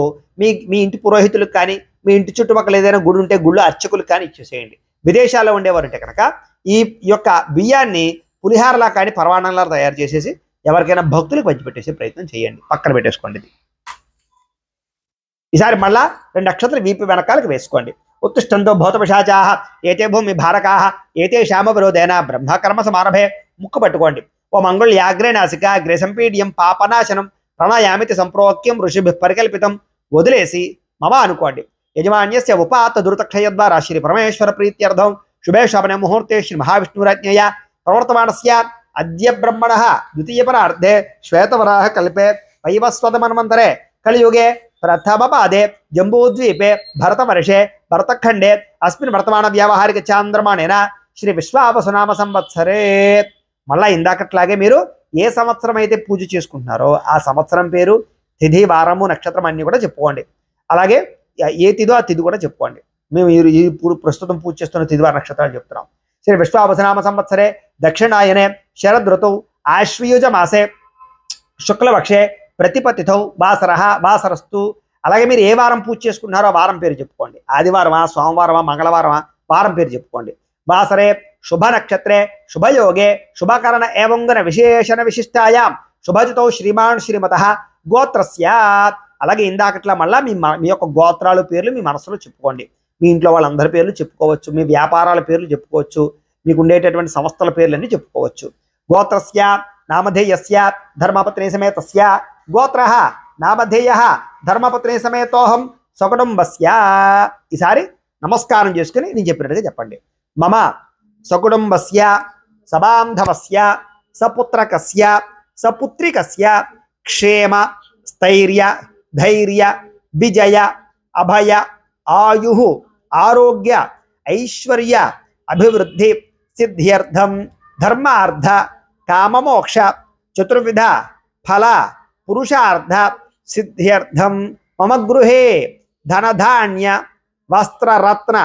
మీ ఇంటి పురోహితులకు కానీ, మీ ఇంటి చుట్టుపక్కల ఏదైనా గుడి ఉంటే గుళ్ళు అర్చకులకు కానీ ఇచ్చేసేయండి. విదేశాల్లో ఉండేవారు అంటే కనుక ఈ యొక్క బియ్యాన్ని పులిహారలా కానీ పరవాణంలా తయారు చేసేసి ఎవరికైనా భక్తులకు పంచిపెట్టేసే ప్రయత్నం చేయండి. పక్కన పెట్టేసుకోండి. ఇది ఈసారి మళ్ళా 2 అక్షతలు వీపు వెనకాలకు వేసుకోండి. ఉత్తిష్టంతో భూతపిశాచాః ఏతే భూమి భారకాః ఏతే శ్యామవిరోధేన బ్రహ్మకర్మ సమారభే. ముక్కు పట్టుకోండి. ఓ మంగళ్యాగ్రే నాసిక అగ్రే సంపీడ్యం పాపనాశనం ప్రణయామితి సంప్రోక్యం ఋషిభిః పరికల్పితం. వదిలేసి మమ అనుకోండి. యజమాన్యస్య ఉపాత్త దురితక్షయ ద్వారా శ్రీ పరమేశ్వర ప్రీత్యర్థం శుభే శోభనే ముహూర్తే శ్రీ మహావిష్ణురాజ్ఞయా ప్రవర్తమానస్య అద్య బ్రహ్మణః ద్వితీయపరార్ధే శ్వేతవరాహ కల్పే వైవస్వతమన్వంతరే కలియుగే ప్రథమ పాదే జంబూద్వీపే భరతవర్షే భరతఖండే అస్మిన్ వర్తమాన వ్యావహారిక చాంద్రమాణేన శ్రీ విశ్వావసునామ సంవత్సరే. మళ్ళా ఇందాకట్లాగే మీరు ఏ సంవత్సరం అయితే పూజ చేసుకుంటున్నారో ఆ సంవత్సరం పేరు, తిథి, వారము, నక్షత్రం అన్నీ కూడా చెప్పుకోండి. అలాగే ఏ తిథో ఆ తిథి కూడా చెప్పుకోండి. మేము ఇప్పుడు ప్రస్తుతం పూజ చేస్తున్న తిథి, వార, నక్షత్రాలు చెప్తున్నాం. శ్రీ విశ్వావసునామ సంవత్సరే దక్షిణాయనే శరద్ ఋతువు ఆశ్వయుజ మాసే శుక్లపక్షే ప్రతిపతిథౌ వాసరస్తు. అలాగే మీరు ఏ వారం పూజ చేసుకుంటున్నారో ఆ వారం పేరు చెప్పుకోండి. ఆదివారమా, సోమవారమా, మంగళవారమా, వారం పేరు చెప్పుకోండి. వాసరే శుభ నక్షత్రే శుభయోగే శుభకరణ ఏవంగన విశేషణ విశిష్టాయాం శుభజితో శ్రీమాన్ శ్రీమతః గోత్రస్య. అలాగే ఇందాకట్లా మళ్ళీ మీ యొక్క గోత్రాలు పేర్లు మీ మనసులో చెప్పుకోండి. మీ ఇంట్లో వాళ్ళందరి పేర్లు చెప్పుకోవచ్చు, మీ వ్యాపారాల పేర్లు చెప్పుకోవచ్చు, మీకు ఉండేటటువంటి సంస్థల పేర్లన్నీ చెప్పుకోవచ్చు. గోత్రస్య నామధేయస్య ధర్మపత్ని సమేతస్య గోత్రః నామధేయః ధర్మపత్ని సమేతోహం సకుటుంబస్య. ఈసారి నమస్కారం చేసుకుని నేను చెప్పినట్టుగా చెప్పండి. మమ సకుటుంబస్య సబాంధవస్య సపుత్రకస్య సపుత్రికస్య క్షేమ స్థైర్య ధైర్య విజయ అభయ ఆయు ఆరోగ్య ఐశ్వర్య అభివృద్ధి సిద్ధ్యర్థం ధర్మార్థ కామమోక్ష చతుర్విధ ఫల పురుషార్థ సిద్ధ్యర్థం మమ గృహే ధనధాన్య వస్త్రరత్న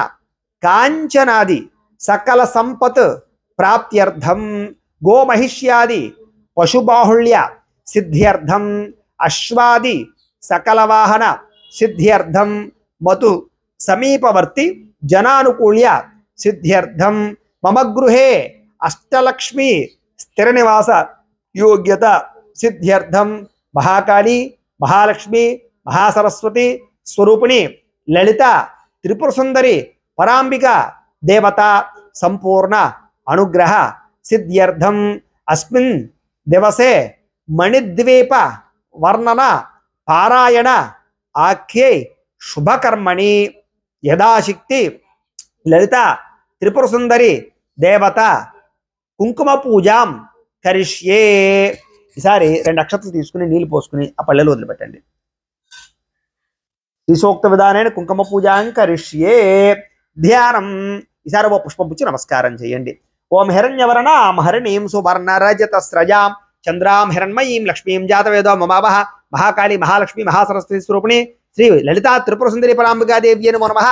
కాంచనాది సకల సంపత్ ప్రాప్త్యర్థం గోమహిష్యాది పశుబాహుళ్య సిద్ధ్యర్థం అశ్వాది సకల వాహన సిద్ధ్యర్థం మతు సమీపవర్తి జనానుకూల్య సిద్ధ్యర్థం మమ గృహే అష్టలక్ష్మి స్థిర నివాస యోగ్యత సిద్ధ్యర్థం మహాకాళి మహాలక్ష్మి మహాసరస్వతి స్వరూపిణి లలిత త్రిపుర సుందరి పరాంబిక దేవత సంపూర్ణ అనుగ్రహ సిద్ధ్యర్థం అస్మిన్ దివసే మణిద్వీప వర్ణన పారాయణ ఆఖ్యే శుభకర్మణి యథాశక్తి లలిత త్రిపుర సుందరి దేవత కుంకుమ పూజాం కరిష్యే. ఈసారి 2 అక్షతలు తీసుకుని నీళ్లు పోసుకుని ఆ పళ్ళెలు వదిలిపెట్టండి. శ్రీసూక్త విధానైన కుంకుమ పూజాం కరిష్యే. ధ్యానం. ఈసారి ఓ పుష్పం పుచ్చి నమస్కారం చేయండి. ఓం హిరణ్యవర్ణాం హరిణీం సువర్ణ రజత స్రజాం చంద్రాం హిరణ్మయీం లక్ష్మీం జాతవేదో మమావహ మహాకాళి మహాలక్ష్మి మహాసరస్వతి స్వరూపిణి శ్రీ లలితా త్రిపుర సుందరి పరాంబికాదేవి నమో నమః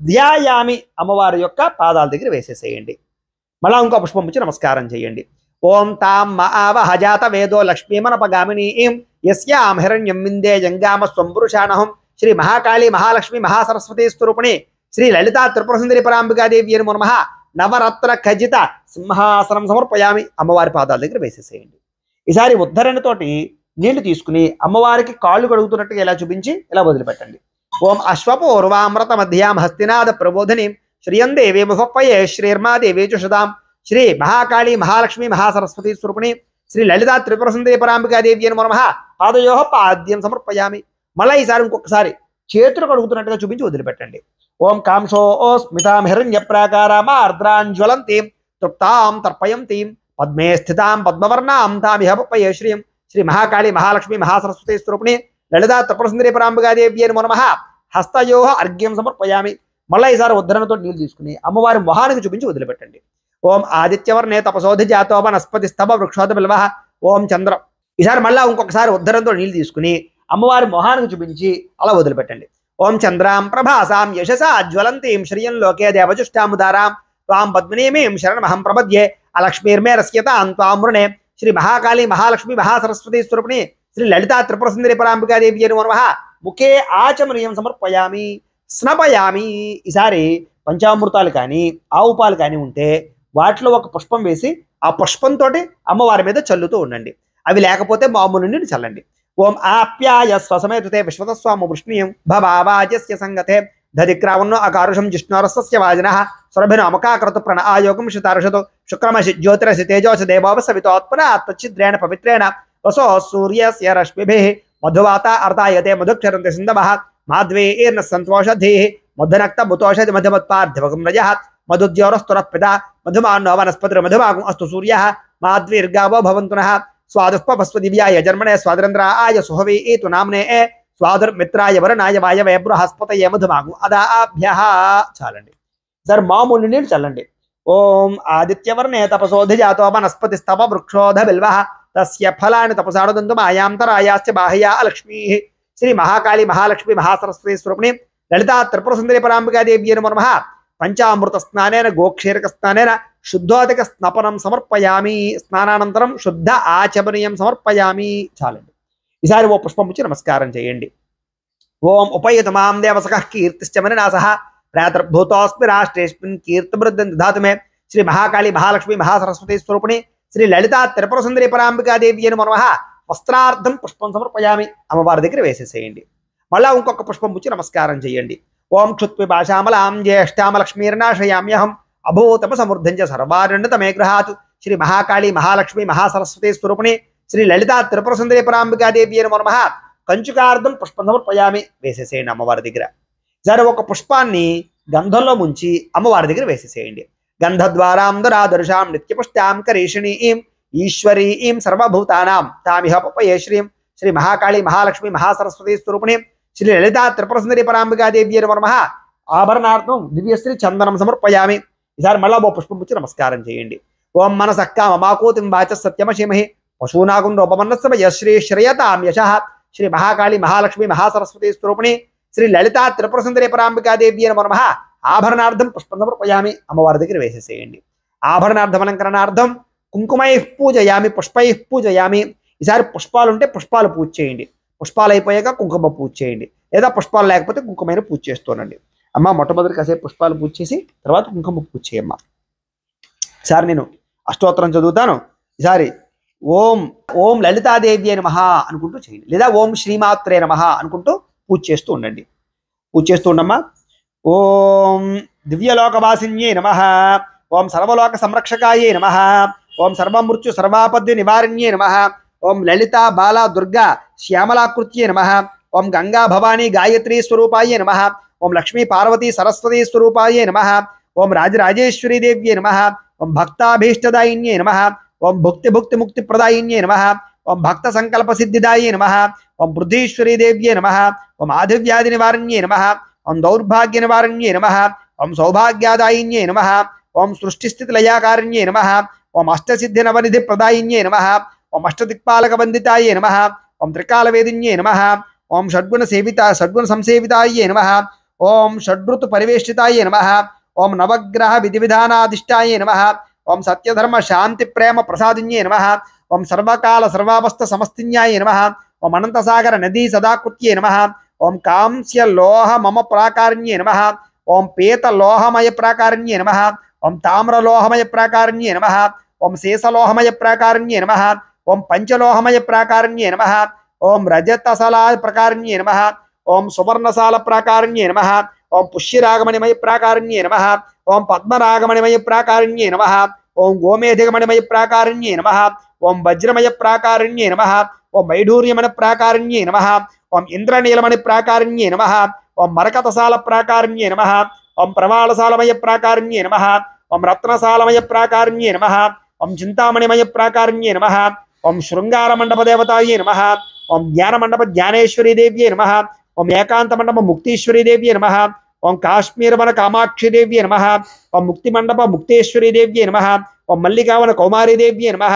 ధ్యాయామి. అమ్మవారి యొక్క పాదాల దగ్గర వేసేసేయండి. మళ్ళా ఇంకో పుష్పం పుచ్చి నమస్కారం చేయండి. ఓం తాం మావహ జాతవేదో లక్ష్మీమనపగామినీం యస్యాం హిరణ్యం విందే జంగామ స్వంపురుషాణహం శ్రీ మహాకాళి మహాలక్ష్మి మహాసరస్వతి స్వరూపిణి శ్రీ లలితా త్రిపుర సుందరి పరాంబికాదేవి నమో నమః నవరత్న ఖజిత సింహాసనం సమర్పయామి. అమ్మవారి పాదాల దగ్గర వేసేసేయండి. ఈసారి ఉద్ధరణతోటి నీళ్లు తీసుకుని అమ్మవారికి కాళ్ళు కడుగుతున్నట్టుగా ఇలా చూపించి ఇలా వదిలిపెట్టండి. ఓం అశ్వపూర్వామృత మధ్యాం హస్తినాద ప్రబోధిని శ్రియం దేవి ముఫప్పయే శ్రీర్మాదేవి చుషదాం శ్రీ మహాకాళి మహాలక్ష్మి మహాసరస్వతి స్వరూపిణి శ్రీ లలితా త్రిపుర సుందరి పరాంబికాదేవి నమో నమః పాదయో పాద్యం సమర్పయామి. మళ్ళీ ఈసారి ఇంకొకసారి చేతులు కడుగుతున్నట్టుగా చూపించి వదిలిపెట్టండి. ఓం కాంశో స్మితాం హిరణ్య ప్రాకారామార్ద్రాంజ్వలంతీం తృప్తాం తర్పయంతీం పద్మే స్థితాం పద్మవర్ణాం తామిహ పప్పయే శ్రీం శ్రీ మహాకాళి మహాలక్ష్మి మహాసరస్వతి స్వరూపిణి లలితా త్రిపుర సుందరి పరాంబికాదేవి నమో నమః హస్తయో అర్ఘ్యం సమర్పయామి. మళ్ళీ ఈసారి ఉద్ధరణతో నీళ్ళు తీసుకుని అమ్మవారి మొహానికి చూపించి వదిలిపెట్టండి. ఓం ఆదిత్యవర్ణే తపసోధి జాతో వనస్పతి స్తభ వృక్షోధ బిల్వ ఓం చంద్రం. ఈసారి మళ్ళీ ఇంకొకసారి ఉద్ధరణతో నీళ్ళు తీసుకుని అమ్మవారి మొహానికి చూపించి అలా వదిలిపెట్టండి. ఓం చంద్రాం ప్రభాసాం యశసా జ్వలంతీం శ్రియం లోకే దేవజుష్టాముదారాం త్వాం పద్మినీమీం శరణమహం ప్రపద్యే అలక్ష్మీర్మే రస్యతాం త్వాం మృణే శ్రీ మహాకాళి మహాలక్ష్మి మహాసరస్వతి స్వరూపిణి శ్రీ లలితా త్రిపుర సుందరి పరాంబికాదేవి నమో నమః ముఖే ఆచమనీయం సమర్పయామి స్నపయామి. ఈసారి పంచామృతాలు కానీ ఆవు పాలు కానీ ఉంటే వాటిలో ఒక పుష్పం వేసి ఆ పుష్పంతో అమ్మవారి మీద చల్లుతూ ఉండండి. అవి లేకపోతే మామూలు నీళ్ళు చల్లండి. ఓం ఆప్యాయ స్వసమేతుతే విశ్వతస్వామ వృష్ణీయం భవావాజస్య సంగతే దధిక్రావన్నో అకారుషం జిష్ణోరస్య వాజినః సురభిన అమకాకృత ప్రణ్ ఆయోగం శతారుషతో శుక్రమసి జ్యోతిరసి తేజోసి దేవోప సవితోత్పన తచ్చిద్రేణ పవిత్రేణ వసో సూర్యస్య రశ్మిభిః మధువాత అర్ధాయతే మధుక్షరంతి సింధవః మాధ్వేర్న సంతోషధీః మధునక్త ముతోషధి మధుమత్పార్థివగం రజః మధుద్యోరస్తురః పితా మధుమాన్నో వనస్పతిర్ మధుమాగం అస్తు సూర్యః మాధ్వీర్గావో భవంతు నః స్వాదుఃపవస్వ దివ్యాయ జన్మనే స్వాదరంద్రాయ సుహవే ఏతు నామ్నే స్వాదుర్మిత్రాయ వరుణాయ వాయవే బృహస్పతయే మధుమాగం అదాభ్యః. చాలండి. సరే మామూలు నీళ్ళు చల్లండి. ఓం ఆదిత్యవర్ణే తపసోధిజాతో వనస్పతిస్తవ వృక్షోధ బిల్వః తస్య ఫలాని తపసాడుదంతు మాయాంతరాయాస్య బాహ్యా లక్ష్మీ. శ్రీ మహాకాళి మహాలక్ష్మి మహాసరస్వతి స్వరూపిణి లలితా త్రిపుర సుందరి పరాంబికా దేవ్యై నమః. పంచామృత స్నానేన గోక్షీరక స్నానేన శుద్ధోదక స్నపనం సమర్పయామి. స్నానానంతరం శుద్ధ ఆచమనీయం సమర్పయామి. చాలండి. ఈసారి ఓ పుష్పం ఇచ్చి నమస్కారం చేయండి. ఓం ఉపయతు మాం దేవసకః కీర్తిశ్చమనినాసః ప్రాతర్భూతోస్మి రాష్ట్రేస్మిన్ కీర్తివృద్ధిం దదాతు మే. శ్రీ మహాకాళి మహాలక్ష్మి మహాసరస్వతి స్వరూపిణి శ్రీ లలితా త్రిపుర సుందరి పరాంబికా దేవ్యై నమః. వస్త్రార్థం పుష్పం సమర్పయామి. అమ్మవారి దగ్గర వేసేసేయండి. మళ్ళా ఇంకొక పుష్పం ఇచ్చి నమస్కారం చేయండి. ఓం క్షుత్వి భాషామలాం జ్యేష్ఠామలక్ష్మీర్నాశయామ్యహం అభూతమ సమృద్ధించ సర్వారణ్యతమే గృహాత్. శ్రీ మహాకాళి మహాలక్ష్మి మహాసరస్వతి స్వరూపిణి శ్రీ లలితా త్రిపుర సుందరి పరాంబికా దేవ్యై నమః. కంచుకార్థం పుష్పం సమర్పయామి. వేసేసేయండి అమ్మవారి దగ్గర. సరే ఒక పుష్పాన్ని గంధంలో ముంచి అమ్మవారి దగ్గర వేసేసేయండి. గంధద్వారాం దురాదర్శాం నిత్యపుష్టాం కరీషిణీం ఈశ్వరీం సర్వభూతానాం తామిహ పపయే శ్రీం. శ్రీ మహాకాళి మహాలక్ష్మి మహాసరస్వతి స్వరూపిణి శ్రీ లలితా త్రిపుర సుందరి పరాంబికా దేవ్యై నమః. ఆభరణార్థం దివ్యశ్రీ చందనం సమర్పయామి. ఈసారి మళ్ళా ఓ పుష్పం పుచ్చి నమస్కారం చేయండి. ఓం మనసః కామమాకోతిం వాచ సత్యమశీమహి పశూనాగుం రూపమన్నస్య శ్రీ శ్రేయతాం యశః. శ్రీ మహాకాళి మహాలక్ష్మి మహాసరస్వతి స్వరూపిణి శ్రీ లలితా త్రిపుర సుందరి పరాంబికా దేవ్యై నమః. ఆభరణార్థం పుష్పం సమర్పయామి. అమ్మవారి దగ్గర వేసేసేయండి. ఆభరణార్థం అలంకరణార్థం కుంకుమైః పూజయామి పుష్పైః పూజయామి. ఈసారి పుష్పాలు ఉంటే పుష్పాలు పూజ చేయండి. పుష్పాలు అయిపోయాక కుంకుమ పూజ చేయండి. లేదా పుష్పాలు లేకపోతే కుంకుమైన పూజ చేస్తూనండి. అమ్మ మొట్టమొదటి కాసేపు పుష్పాలు పూజ చేసి తర్వాత కుంకుమ పూజ చేయమ్మ. ఈసారి నేను అష్టోత్తరం చదువుతాను. ఈసారి ఓం ఓం లలితాదేవ్యై నమః అనుకుంటూ చేయండి. లేదా ఓం శ్రీమాత్రే నమః అనుకుంటూ పూజ చేస్తూ ఉండండి. పూజ చేస్తూ ఉండమ్మా. ఓం దివ్యలోకవాసిన్యై నమః. ఓం సర్వలోక సంరక్షకాయై నమః. ఓం సర్వమృత్యు సర్వాపద్య నివారణ్యై నమః. ఓం లలితా బాలా దుర్గా శ్యామలాకృత్యై నమః. ఓం గంగా భవానీ గాయత్రీ స్వరూపాయై నమః. ఓం లక్ష్మీ పార్వతీ సరస్వతీ స్వరూపాయై నమః. ఓం రాజరాజేశ్వరీ దేవ్యై నమః. ఓం భక్తాభీష్టదాయిన్యై నమః. ఓం భుక్తి ముక్తి ప్రదాయిన్యై నమః. ఓం భక్త సంకల్ప సిద్ధిదాయై నమః. ఓం బుద్ధీశ్వరీ దేవ్యై నమః. ఓం ఆదివ్యాధి నివారణ్యై నమః. ఓం దౌర్భాగ్య నివారణ్యై నమః. ఓం సౌభాగ్యాదాయిన్యై నమః. ఓం సృష్టిస్థితి లయాకారణ్యై నమః. ఓం అష్టసిద్ధి నవనిధి ప్రదాయిన్యై నమః. ఓం అష్టదిక్పాలక వందితాయై నమః. ఓం త్రికాలవేదిన్యై నమః. ఓం షడ్గుణ సంసేవితాయై నమః. ఓం షడ్ఋతు పరివేష్టితాయై నమః. ఓం నవగ్రహ విధి విధానాధిష్టాయై నమః. ఓం సత్యధర్మ శాంతి ప్రేమ ప్రసాదిన్యై నమః. ఓం సర్వకాల సర్వావస్థ సమస్తిన్యాయ నమః. ఓం అనంతసాగర నదీ సదాకృత్యై నమః. ఓం కాంస్య లోహ మమ ప్రాకారిణ్యై నమః. ఓం పీత లోహమయ ప్రాకారిణ్యై నమః. ఓం తామ్రలోహమయ ప్రాకారిణ్యై నమః. ఓం శేషలోహమయ ప్రాకారిణ్యై నమః. ఓం పంచలోహమయ ప్రాకారిణ్యై నమః. ఓం రజతసలా ప్రకారిణ్యై నమః. ఓం సువర్ణసాల ప్రాకారిణ్యై నమః. ఓం పుష్యరాగమణిమయ ప్రాకారిణ్యై నమః. ఓం పద్మరాగమణిమయ ప్రాకారిణ్యై నమః. ఓం గోమేధికమణిమయ ప్రాకారిణ్యై నమః. ఓం వజ్రమయ ప్రాకారిణ్యై నమః. ఓం వైఢూర్యమణి ప్రాకారిణ్యై నమః. ఓం ఇంద్రనీలమణి ప్రాకారిణ్యై నమః. ఓం మరకతసాల ప్రాకారిణ్యై నమః. ఓం ప్రవాళసాలమయ ప్రాకారిణ్యై నమః. ఓం రత్నసాలమయ ప్రాకారిణ్యై నమః. ఓం చింతామణిమయ ప్రాకారిణ్యై నమః. ఓం శృంగార మండప దేవతాయై నమః. ఓం జ్ఞాన మండప జ్ఞానేశ్వరీ దేవ్యై నమః. ఓం ఏకాంత మండప ముక్తీశ్వరీ దేవ్యై నమః. ఓం కాశ్మీరవన కామాక్షి దేవ్యై నమః. ఓం ముక్తి మండప ముక్తేశ్వరీ దేవ్యై నమః. ఓం మల్లికావన కౌమారీ దేవ్యై నమః.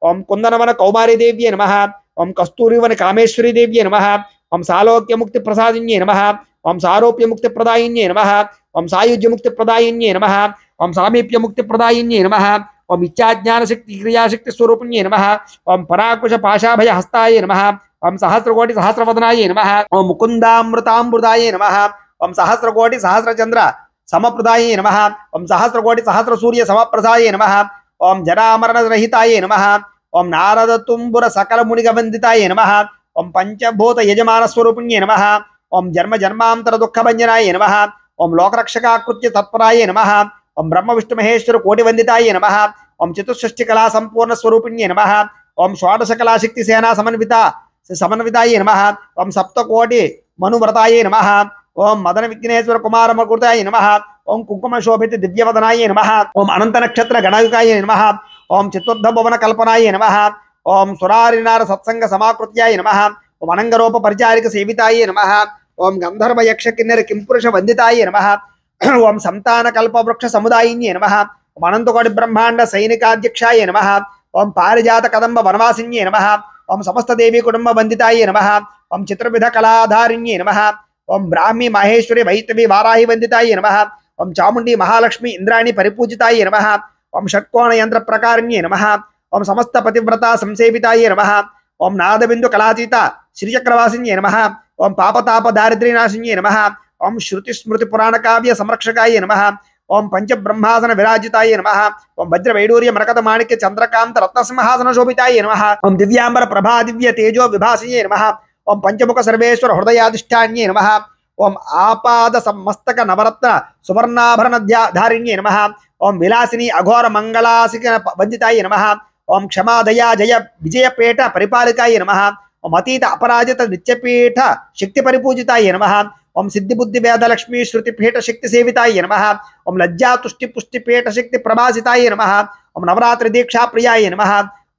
ఓం కుందనవన కౌమారీ దేవ్యై నమః. ఓం కస్తూరివన కామేశ్వరీ దేవ్యై నమః. ఓం సాలోక్యముక్తి ప్రసాదిన్యై నమః. ఓం సారోప్యముక్తి ప్రదాయిన్యై నమః. ఓం సాయుజ్యముక్తి ప్రదాయిన్యై నమః. ఓం సామీప్యముక్తి ప్రదాయిన్యై నమః. ఓం ఇచ్ఛాజ్ఞానశక్తి క్రియాశక్తి స్వరూపిణ్యై నమః. ఓం పరాకుశ పాశాభయ హస్తాయ నమః. ఓం సహస్రకోటి సహస్రవదనాయ నమః. ఓం ముకుందామృతామృతాయ నమః. ఓం సహస్రకోటి సహస్రచంద్ర సమప్రదాయ నమః. ఓం సహస్రకోటి సహస్ర సూర్య సమప్రసాయ నమః. ఓం జరామరణ రహితాయ నమః. ఓం నారద తుంబుర సకల మునిగ వందితాయ నమః. ఓం పంచభూత యజమాన స్వరూపిణ్యే నమః. ఓం జన్మ జన్మాంతర దుఃఖభంజనాయ నమః. ఓం లోకరక్షకాకృత్య తత్పరాయ నమః. ఓం బ్రహ్మ విష్ణు మహేశ్వర కోటి వందితాయ నమః. ఓం చతుషష్టి కళా సంపూర్ణ స్వరూపిణ్యే నమః. ఓం షోడశ కళా శక్తి సేనా సమన్వితాయ నమః. ఓం సప్తకోటి మనువ్రతాయ నమః. ఓం మదన విఘ్నేశ్వర కుమార మకృతాయ నమః. ఓం కుంకుమ శోభిత దివ్యవదనాయ నమః. ఓం అనంత నక్షత్ర గణాయుకాయ నమః. ఓం చతుర్థ భువన కల్పనాయ నమః. ఓం సురారినార సత్సంగ సమాకృత్యాయ నమః. ఓం అనంగరూప పరిచారిక సేవితాయ నమః. ఓం గంధర్వ యక్ష కిన్నెర కింపురుష వందితాయ నమః. ఓం సంతాన కల్ప వృక్ష సముదాయిన్యే నమః. ఓం అనంతకోటి బ్రహ్మాండ సైనికాధ్యక్షాయ నమః. ఓం పారిజాత కదంబ వనవాసిన్యే నమః. ఓం సమస్త దేవీ కుటుంబ వందితాయ నమః. ఓం చిత్రవిధ కళాధారిణ్యే నమః. ఓం బ్రాహ్మీ మహేశ్వరి వైష్ణవి వారాహి వందితాయ నమః. ఓం చాముండి మహాలక్ష్మి ఇంద్రాణి పరిపూజితాయ నమః. ఓం షట్కోణ యంత్ర ప్రకారిణ్యే నమః. ఓం సమస్త పతివ్రత సంసేవితాయ నమః. ఓం నాదబిందు కళాతీత శ్రీచక్రవాసిన్యే నమః. ఓం పాపతాప దారిద్ర్యనాశిన్యే నమః. ఓం శృతి స్మృతి పురాణ కావ్య సంరక్షకాయ నమః. ఓం పంచబ్రహ్మాసన విరాజితాయ నమః. ఓం వజ్ర వైడూర్య మరకత మాణిక్య చంద్రకాంత రత్నసింహాసన శోభితాయ నమః. ఓం దివ్యాంబర ప్రభా దివ్య తేజో విభాసిన్యే నమః. ఓం పంచముఖ సర్వేశ్వర హృదయాధిష్టాన్యే నమః. ఓం ఆపాద మస్తక నవరత్న సువర్ణాభరణ ధారిణ్యే నమః. ఓం విలాసిని అఘోర మంగళాసిక వందితాయ నమః. ఓం క్షమాదయా జయ విజయపేట పరిపాలికాయ నమః. ఓం అతీత అపరాజిత నిత్యపీఠ శక్తి పరిపూజితాయ నమః. ఓం సిద్ధి బుద్ధి వేద లక్ష్మీ శృతిపీఠ శక్తి సేవితాయ నమః. ఓం లజ్జా తుష్టి పుష్టిపీఠ శక్తి ప్రభాసితాయ నమః. ఓం నవరాత్రి దీక్షా ప్రియాయ నమః.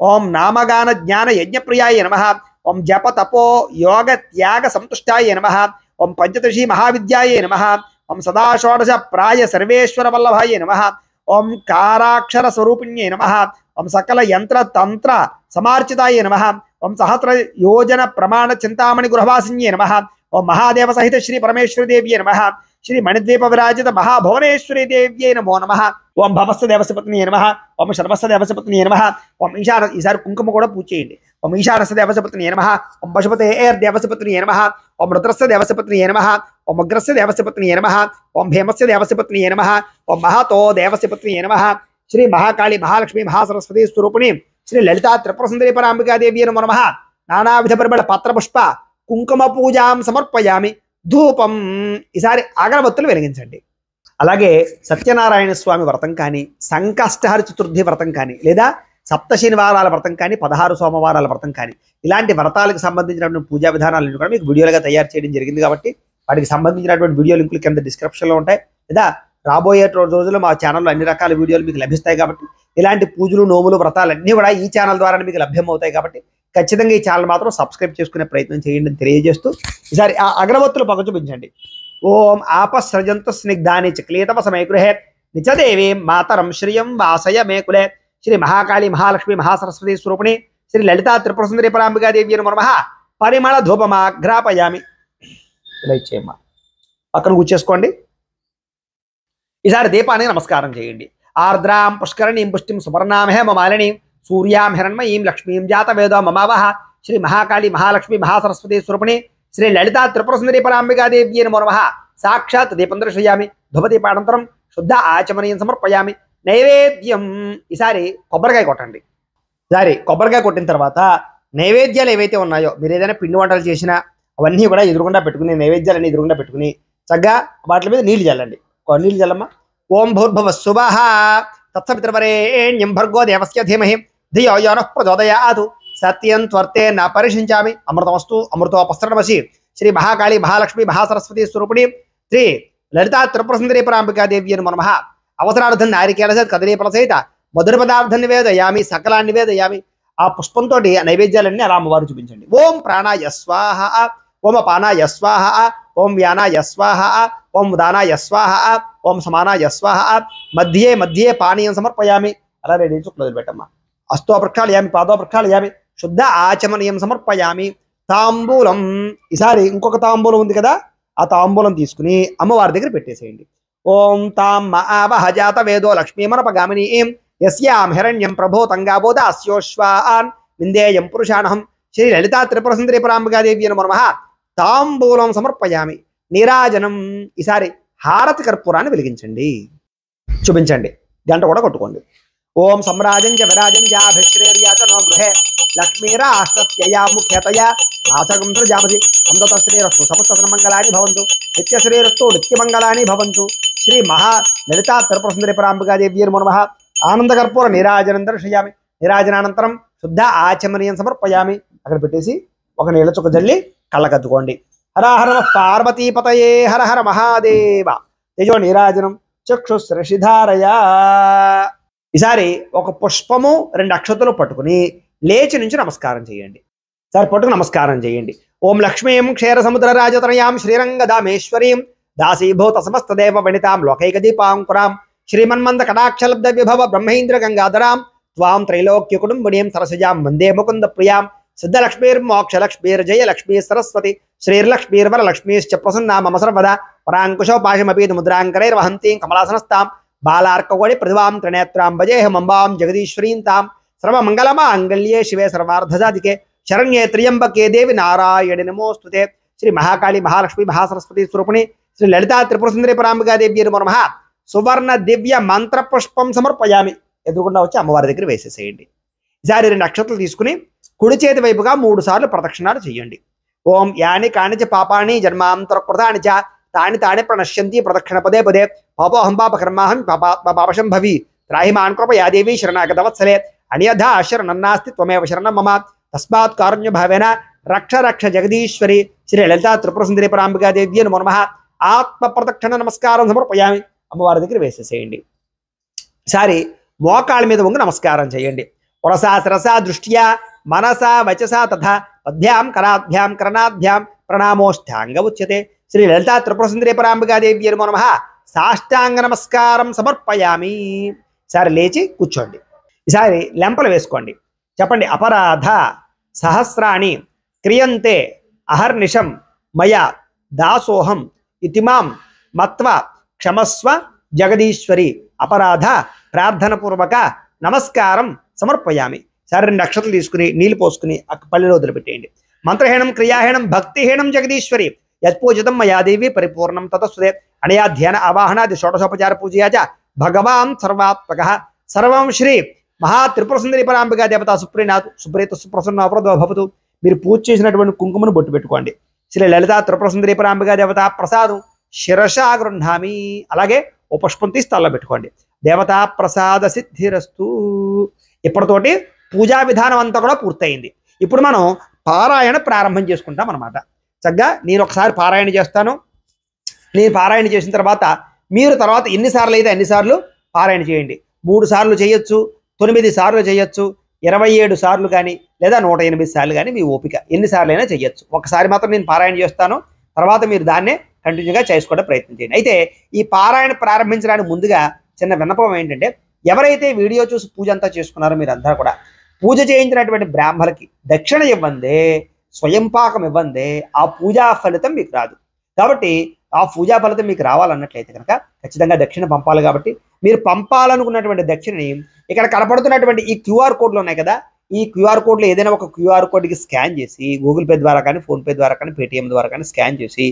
ఓం నామగాన జ్ఞాన యజ్ఞ ప్రియాయ నమః. ఓం జప తపో యోగ త్యాగ సంతుష్టాయ నమః. ఓం పంచదశి మహావిద్యాయ నమః. ఓం సదా షోడశ ప్రాయ సర్వేశ్వర వల్లభాయ నమః. ఓం కారాక్షర స్వరూపిణ్యే నమః. ఓం సకల యంత్ర తంత్ర సమార్చితాయ నమః. ఓం సహస్ర యోజన ప్రమాణ చింతామణి గృహవాసిన్యే నమః. ఓం మహాదేవ సహిత శ్రీ పరమేశ్వరి దేవ్యే నమః. శ్రీ మణిద్వీప విరాజిత మహాభువనేశ్వరి దేవ్యే నమో నమః. ఓం భవస్వ దేవసపత్నియే నమః. ఓం శర్వస్వ దేవసపత్నియే నమః. ఓం ఈశాన ఈసారి కుంకుమ కూడా పూజ చేయండి. ఓం ఈశానస్య దేవసపత్నియే నమః. ఓం పశుపతే దేవసపత్నియే నమః. ఓం రుద్రస్య దేవసపత్నియే నమః. ఓం అగ్రస్య దేవసపత్నియే నమః. ఓం భీమస్య దేవసపత్నియే నమః. ఓం మహాతో దేవసపత్నియే నమః. శ్రీ మహాకాళి మహాలక్ష్మి మహాసరస్వతి స్వరూపిణి శ్రీ లలితా త్రిపుర సుందరి పరాంబికా దేవ్యే నమో నమః. నానావిధ పరిమళ పత్రపుష్ప కుంకుమ పూజాం సమర్పయామి. ధూపం ఈసారి అగరబత్తులు వెలిగించండి. అలాగే సత్యనారాయణ స్వామి వ్రతం కానీ, సంకష్టహరి చతుర్థి వ్రతం కానీ, లేదా సప్త శనివారాల వ్రతం కానీ, 16 సోమవారాల వ్రతం కానీ, ఇలాంటి వ్రతాలకు సంబంధించినటువంటి పూజా విధానాలను కూడా మీకు వీడియోలుగా తయారు చేయడం జరిగింది. కాబట్టి వాటికి సంబంధించినటువంటి వీడియో లింకులు కింద డిస్క్రిప్షన్లో ఉంటాయి, లేదా రాబోయే రోజుల్లో మా ఛానల్లో అన్ని రకాల వీడియోలు మీకు లభిస్తాయి. కాబట్టి ఇలాంటి పూజలు నోములు వ్రతాలన్నీ కూడా ఈ ఛానల్ ద్వారా మీకు లభ్యమవుతాయి. కాబట్టి ఖచ్చితంగా ఈ ఛానల్ మాత్రం సబ్స్క్రైబ్ చేసుకునే ప్రయత్నం చేయండి అని తెలియజేస్తూ ఈసారి ఆ అగరబత్తులు పక్క చూపించండి. ఓం ఆపసృజంతు స్నిగ్ధాని చక్లీతవ సమయగృహే నిచదేవి మాతరం శ్రియం వాసయ మేకులే. శ్రీ మహాకాళి మహాలక్ష్మి మహాసరస్వతి స్వరూపిణి శ్రీ లలితా త్రిపుర సుందరి పరాంబికా దేవి నమో నమః. పరిమళ ధూపమాఘ్రాపయామి. ఇలా ఇచ్చేయమ్మా, పక్కన కూర్చేసుకోండి. ఈసారి దీపానికి నమస్కారం చేయండి. ఆర్ద్రాం పుష్కరణీం పుష్టిం సువర్ణామహే మమాలినీం సూర్యాం హిరణ్మయీం లక్ష్మీం జాత వేదో మమావహ. శ్రీ మహాకాళి మహాలక్ష్మి మహాసరస్వతి స్వరూపిణి శ్రీ లలితా త్రిపుర సుందరి పరాంబికా దేవి నమో నమః. సాక్షాత్ దీపం దర్శయామి. ధూపదీపానంతరం శుద్ధ ఆచమనీయం సమర్పయామి. నైవేద్యం ఈసారి కొబ్బరికాయ కొట్టండి. ఈసారి కొబ్బరికాయ కొట్టిన తర్వాత నైవేద్యాలు ఏవైతే ఉన్నాయో, మీరు ఏదైనా పిండి వంటలు చేసినా అవన్నీ కూడా ఎదురుగుండా పెట్టుకుని, నైవేద్యాలన్నీ ఎదురుగుండా పెట్టుకుని చక్కగా వాటి మీద నీళ్లు చల్లండి. నీళ్లు చల్లమ్మా. ఓం భూర్భువ శుభః తత్సవితృవరేణ్యం భర్గో దేవస్య ధీమహి ధియో యో నః ప్రచోదయాత్. సత్యం త్వర్తే నా పరిశించామి. అమృతమస్తు అమృతోపస్రణమసి. శ్రీ మహాకాళి మహాలక్ష్మి మహాసరస్వతి స్వరూపిణి శ్రీ లలితా త్రిపుర సుందరి పరాంబికా దేవి నమో నమః. అవసరార్థం నారికేల సహిత కదలీఫల సహిత మధుర పదార్థం నివేదయామి. సకలాన్ని నివేదయామి. ఆ పుష్పంతో నైవేద్యాలన్నీ అలా అమ్మవారు చూపించండి. ఓం ప్రాణాయ స్వాహ. ఓం అపానాయ స్వాహ. ఓం వ్యానాయ స్వాహ. ఓం ఉదానాయ స్వాహ. ఓం సమానాయ స్వాహ. మధ్యే మధ్యే పానీయం సమర్పయామి. అలా రెడీ చుక్కలు పెట్టమ్మా. అస్తో ప్రక్షాళయామి. పాదో ప్రక్షాళయామి. శుద్ధ ఆచమనీయం సమర్పయామి. తాంబూలం ఈసారి ఇంకొక తాంబూలం ఉంది కదా, ఆ తాంబూలం తీసుకుని అమ్మవారి దగ్గర పెట్టేసేయండి. ఓం తాం ఆవహ జాత వేదో లక్ష్మీమనపగామిని యస్యాం హిరణ్యం ప్రభోతంగాబోధాస్యోశ్వాన్ విందేయం పురుషాణహం. శ్రీ లలితా త్రిపుర సుందరి పరాంబికా దేవి నమో నమః. తాంబూలం సమర్పయామి. నీరాజనం ఈసారి హారతి కర్పూరాన్ని వెలిగించండి. చూపించండి. గంట కూడా కొట్టుకోండి. ఓం సమ్రాజం చ విరాజం చాభిశ్రేర్యాతనో గృహే లక్ష్మీరాష్ట్రస్యయా ముఖ్యతయా నాశకం సృజామసి సంతత శ్రీరస్తు సమస్త మంగళాని భవంతు నిత్య శ్రీరస్తు నిత్యమంగళాని భవంతు. శ్రీ మహా లలితా త్రిపురసుందరి పరాంబికాదేవ్యై నమః. ఆనందకర్పూర నీరాజనం దర్శయామి. నీరాజనానంతరం శుద్ధ ఆచమనీయం సమర్పయామి. అక్కడ పెట్టేసి ఒక నీళ్ళ చుక్క జల్లి కళ్ళకద్దుకోండి. హర హర పార్వతీపతయే హర హర మహాదేవ. తేజో నీరాజనం చక్షుశ్రషిధారయా. ఈసారి ఒక పుష్పము 2 అక్షతలు పట్టుకుని లేచి నుంచి నమస్కారం చేయండి. సార్ పట్టుకు నమస్కారం చేయండి. ఓం లక్ష్మీం క్షీర సముద్ర రాజతనయాం శ్రీరంగదామేశ్వరీం దాసీభూత సమస్త దేవ వనితాం లోకైక దీపాంకురాం శ్రీమన్మంద కటాక్షలబ్ధ విభవ బ్రహ్మేంద్ర గంగాధరాం త్వాం త్రైలోక్య కుటుంబినీం సరసజాం వందే ముకుంద ప్రియాం సిద్ధలక్ష్మీర్మోక్షలక్ష్మీర్జయ లక్ష్మీ సరస్వతి శ్రీర్లక్ష్మీర్వరలక్ష్మీశ్చ ప్రసన్నా మమ సర్వదా పరాంకుశో పాశమపీత ముద్రాంకరైర్వహంతీం కమలాసనస్తాం బాలార్కగోడి ప్రతిభాం త్రినేత్రాం భజేహమంబాం జగదీశ్వరీం తాం సర్వమంగళమాంగళ్యే శివే సర్వార్థసాధికే శరణ్యే త్ర్యంబకే దేవి నారాయణి నమోస్తుతే. శ్రీ మహాకాళి మహాలక్ష్మి మహాసరస్వతి స్వరూపిణి శ్రీ లలితా త్రిపురసుందరి పరాంబికాదేవ్యై నమః. సువర్ణ దివ్య మంత్ర పుష్పం సమర్పయామి. ఎదురుకుండా వచ్చి అమ్మవారి దగ్గర వేసేసేయండి. ఈసారి 2 అక్షతలు తీసుకుని కుడి చేతి వైపుగా 3 సార్లు ప్రదక్షిణాలు చేయండి. ఓం యాని కానిచ పాపాని జన్మాంతరకృతాని చ తాని తాని ప్రణశ్యంతి ప్రదక్షిణ పదే పదే పాపోహం పాపకర్మాహం పాపశం భవి త్రాహి మాన్ కృపయా దేవి శరణాగతవత్సలే అన్యథా శరణన్నాస్తి త్వమేవ శరణం మమ తస్మాత్ కారుణ్య భావేన రక్ష రక్ష జగదీశ్వరి శ్రీ లలితా త్రిపురసుందరి పరాంబికాదేవ్యై నమః. ఆత్మ ప్రదక్షిణ నమస్కారం సమర్పయామి. అమ్మవారి దగ్గర వేసేసేయండి. ఈసారి మోకాళ్ళ మీద వంగి నమస్కారం చేయండి. పురసా శిరసా దృష్ట్యా మనసా వచసా తథా పద్భ్యాం కరాభ్యాం కరణాభ్యాం ప్రణామోష్టాంగ ఉచ్యతే. శ్రీ లలితా త్రిపురసుందరి పరాంబికాదేవ్యై నమః. సాష్టాంగ నమస్కారం సమర్పయామి. ఈసారి లేచి కూర్చోండి. ఈసారి లెంపలు వేసుకోండి. చెప్పండి. అపరాధ సహస్రాణి క్రియంతే అహర్నిశం మయా దాసోహం ఇతిమాం మత్వ క్షమస్వ జగదీశ్వరి. అపరాధ ప్రార్థనపూర్వక నమస్కారం సమర్పయామి. సరే 2 అక్షతలు తీసుకుని నీళ్ళు పోసుకుని పల్లెలో వదిలిపెట్టేయండి. మంత్రహీనం క్రియాహీనం భక్తిహీనం జగదీశ్వరి యత్పూజితం మయాదేవి పరిపూర్ణం తతస్తుదే. అనయా ధ్యాన ఆవాహనాది షోడశోపచార పూజయా చ భగవాన్ సర్వాత్మక సర్వం శ్రీ మహా త్రిపురసుందరి పరాంబికా దేవత సుప్రీనాథ్ సుప్రీత సుప్రసన్న భవతు. మీరు పూజ చేసినటువంటి కుంకుమను బొట్టు పెట్టుకోండి. శ్రీ లలితా త్రిపురసుందరి పరాంబికా దేవత ప్రసాదం శిరసా గృహామి. అలాగే ఓ పుష్పం తీసి తలలో పెట్టుకోండి. దేవతా ప్రసాద సిద్ధిరస్తు. ఇప్పటితోటి పూజా విధానం అంతా కూడా పూర్తయింది. ఇప్పుడు మనం పారాయణ ప్రారంభం చేసుకుంటాం అన్నమాట. చక్కగా నేను ఒకసారి పారాయణ చేస్తాను. నేను పారాయణ చేసిన తర్వాత మీరు తర్వాత ఎన్నిసార్లు అయితే అన్నిసార్లు పారాయణ చేయండి. 3 సార్లు చేయొచ్చు, 9 సార్లు చేయొచ్చు, 27 సార్లు కానీ లేదా 108 సార్లు కానీ మీ ఓపిక ఎన్నిసార్లు అయినా చేయొచ్చు. ఒకసారి మాత్రం నేను పారాయణ చేస్తాను, తర్వాత మీరు దాన్నే కంటిన్యూగా చేసుకోవడం ప్రయత్నం చేయండి. అయితే ఈ పారాయణ ప్రారంభించడానికి ముందుగా చిన్న విన్నపం ఏంటంటే, ఎవరైతే వీడియో చూసి పూజ అంతా చేసుకున్నారో మీరందరూ కూడా పూజ చేయించినటువంటి బ్రాహ్మణులకి దక్షిణ ఇవ్వందే, స్వయం పాకం ఇవ్వందే ఆ పూజా ఫలితం మీకు రాదు. కాబట్టి ఆ పూజా ఫలితం మీకు రావాలన్నట్లయితే కనుక ఖచ్చితంగా దక్షిణ పంపాలి. కాబట్టి మీరు పంపాలనుకున్నటువంటి దక్షిణని ఇక్కడ కనపడుతున్నటువంటి ఈ క్యూఆర్ కోడ్లు ఉన్నాయి కదా, ఈ క్యూఆర్ కోడ్లో ఏదైనా ఒక క్యూఆర్ కోడ్కి స్కాన్ చేసి గూగుల్ పే ద్వారా కానీ, ఫోన్పే ద్వారా కానీ, పేటిఎం ద్వారా కానీ స్కాన్ చేసి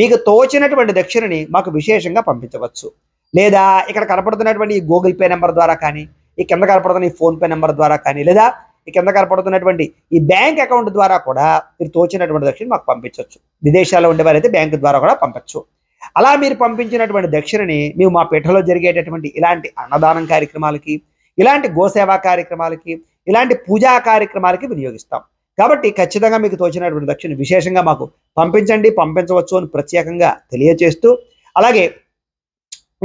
మీకు తోచినటువంటి దక్షిణని మాకు విశేషంగా పంపించవచ్చు. లేదా ఇక్కడ కనపడుతున్నటువంటి ఈ గూగుల్ పే నెంబర్ ద్వారా కానీ, ఈ కింద కనపడుతున్న ఈ ఫోన్పే నెంబర్ ద్వారా కానీ, లేదా ఈ కింద కనపడుతున్నటువంటి ఈ బ్యాంక్ అకౌంట్ ద్వారా కూడా మీరు తోచినటువంటి దక్షిణ మాకు పంపించవచ్చు. విదేశాల్లో ఉండేవారైతే బ్యాంకు ద్వారా కూడా పంపచ్చు. అలా మీరు పంపించినటువంటి దక్షిణని మేము మా పీఠలో జరిగేటటువంటి ఇలాంటి అన్నదానం కార్యక్రమాలకి, ఇలాంటి గోసేవా కార్యక్రమాలకి, ఇలాంటి పూజా కార్యక్రమాలకి వినియోగిస్తాం. కాబట్టి ఖచ్చితంగా మీకు తోచినటువంటి దక్షిణ విశేషంగా మాకు పంపించండి, పంపించవచ్చు అని ప్రత్యేకంగా తెలియజేస్తూ, అలాగే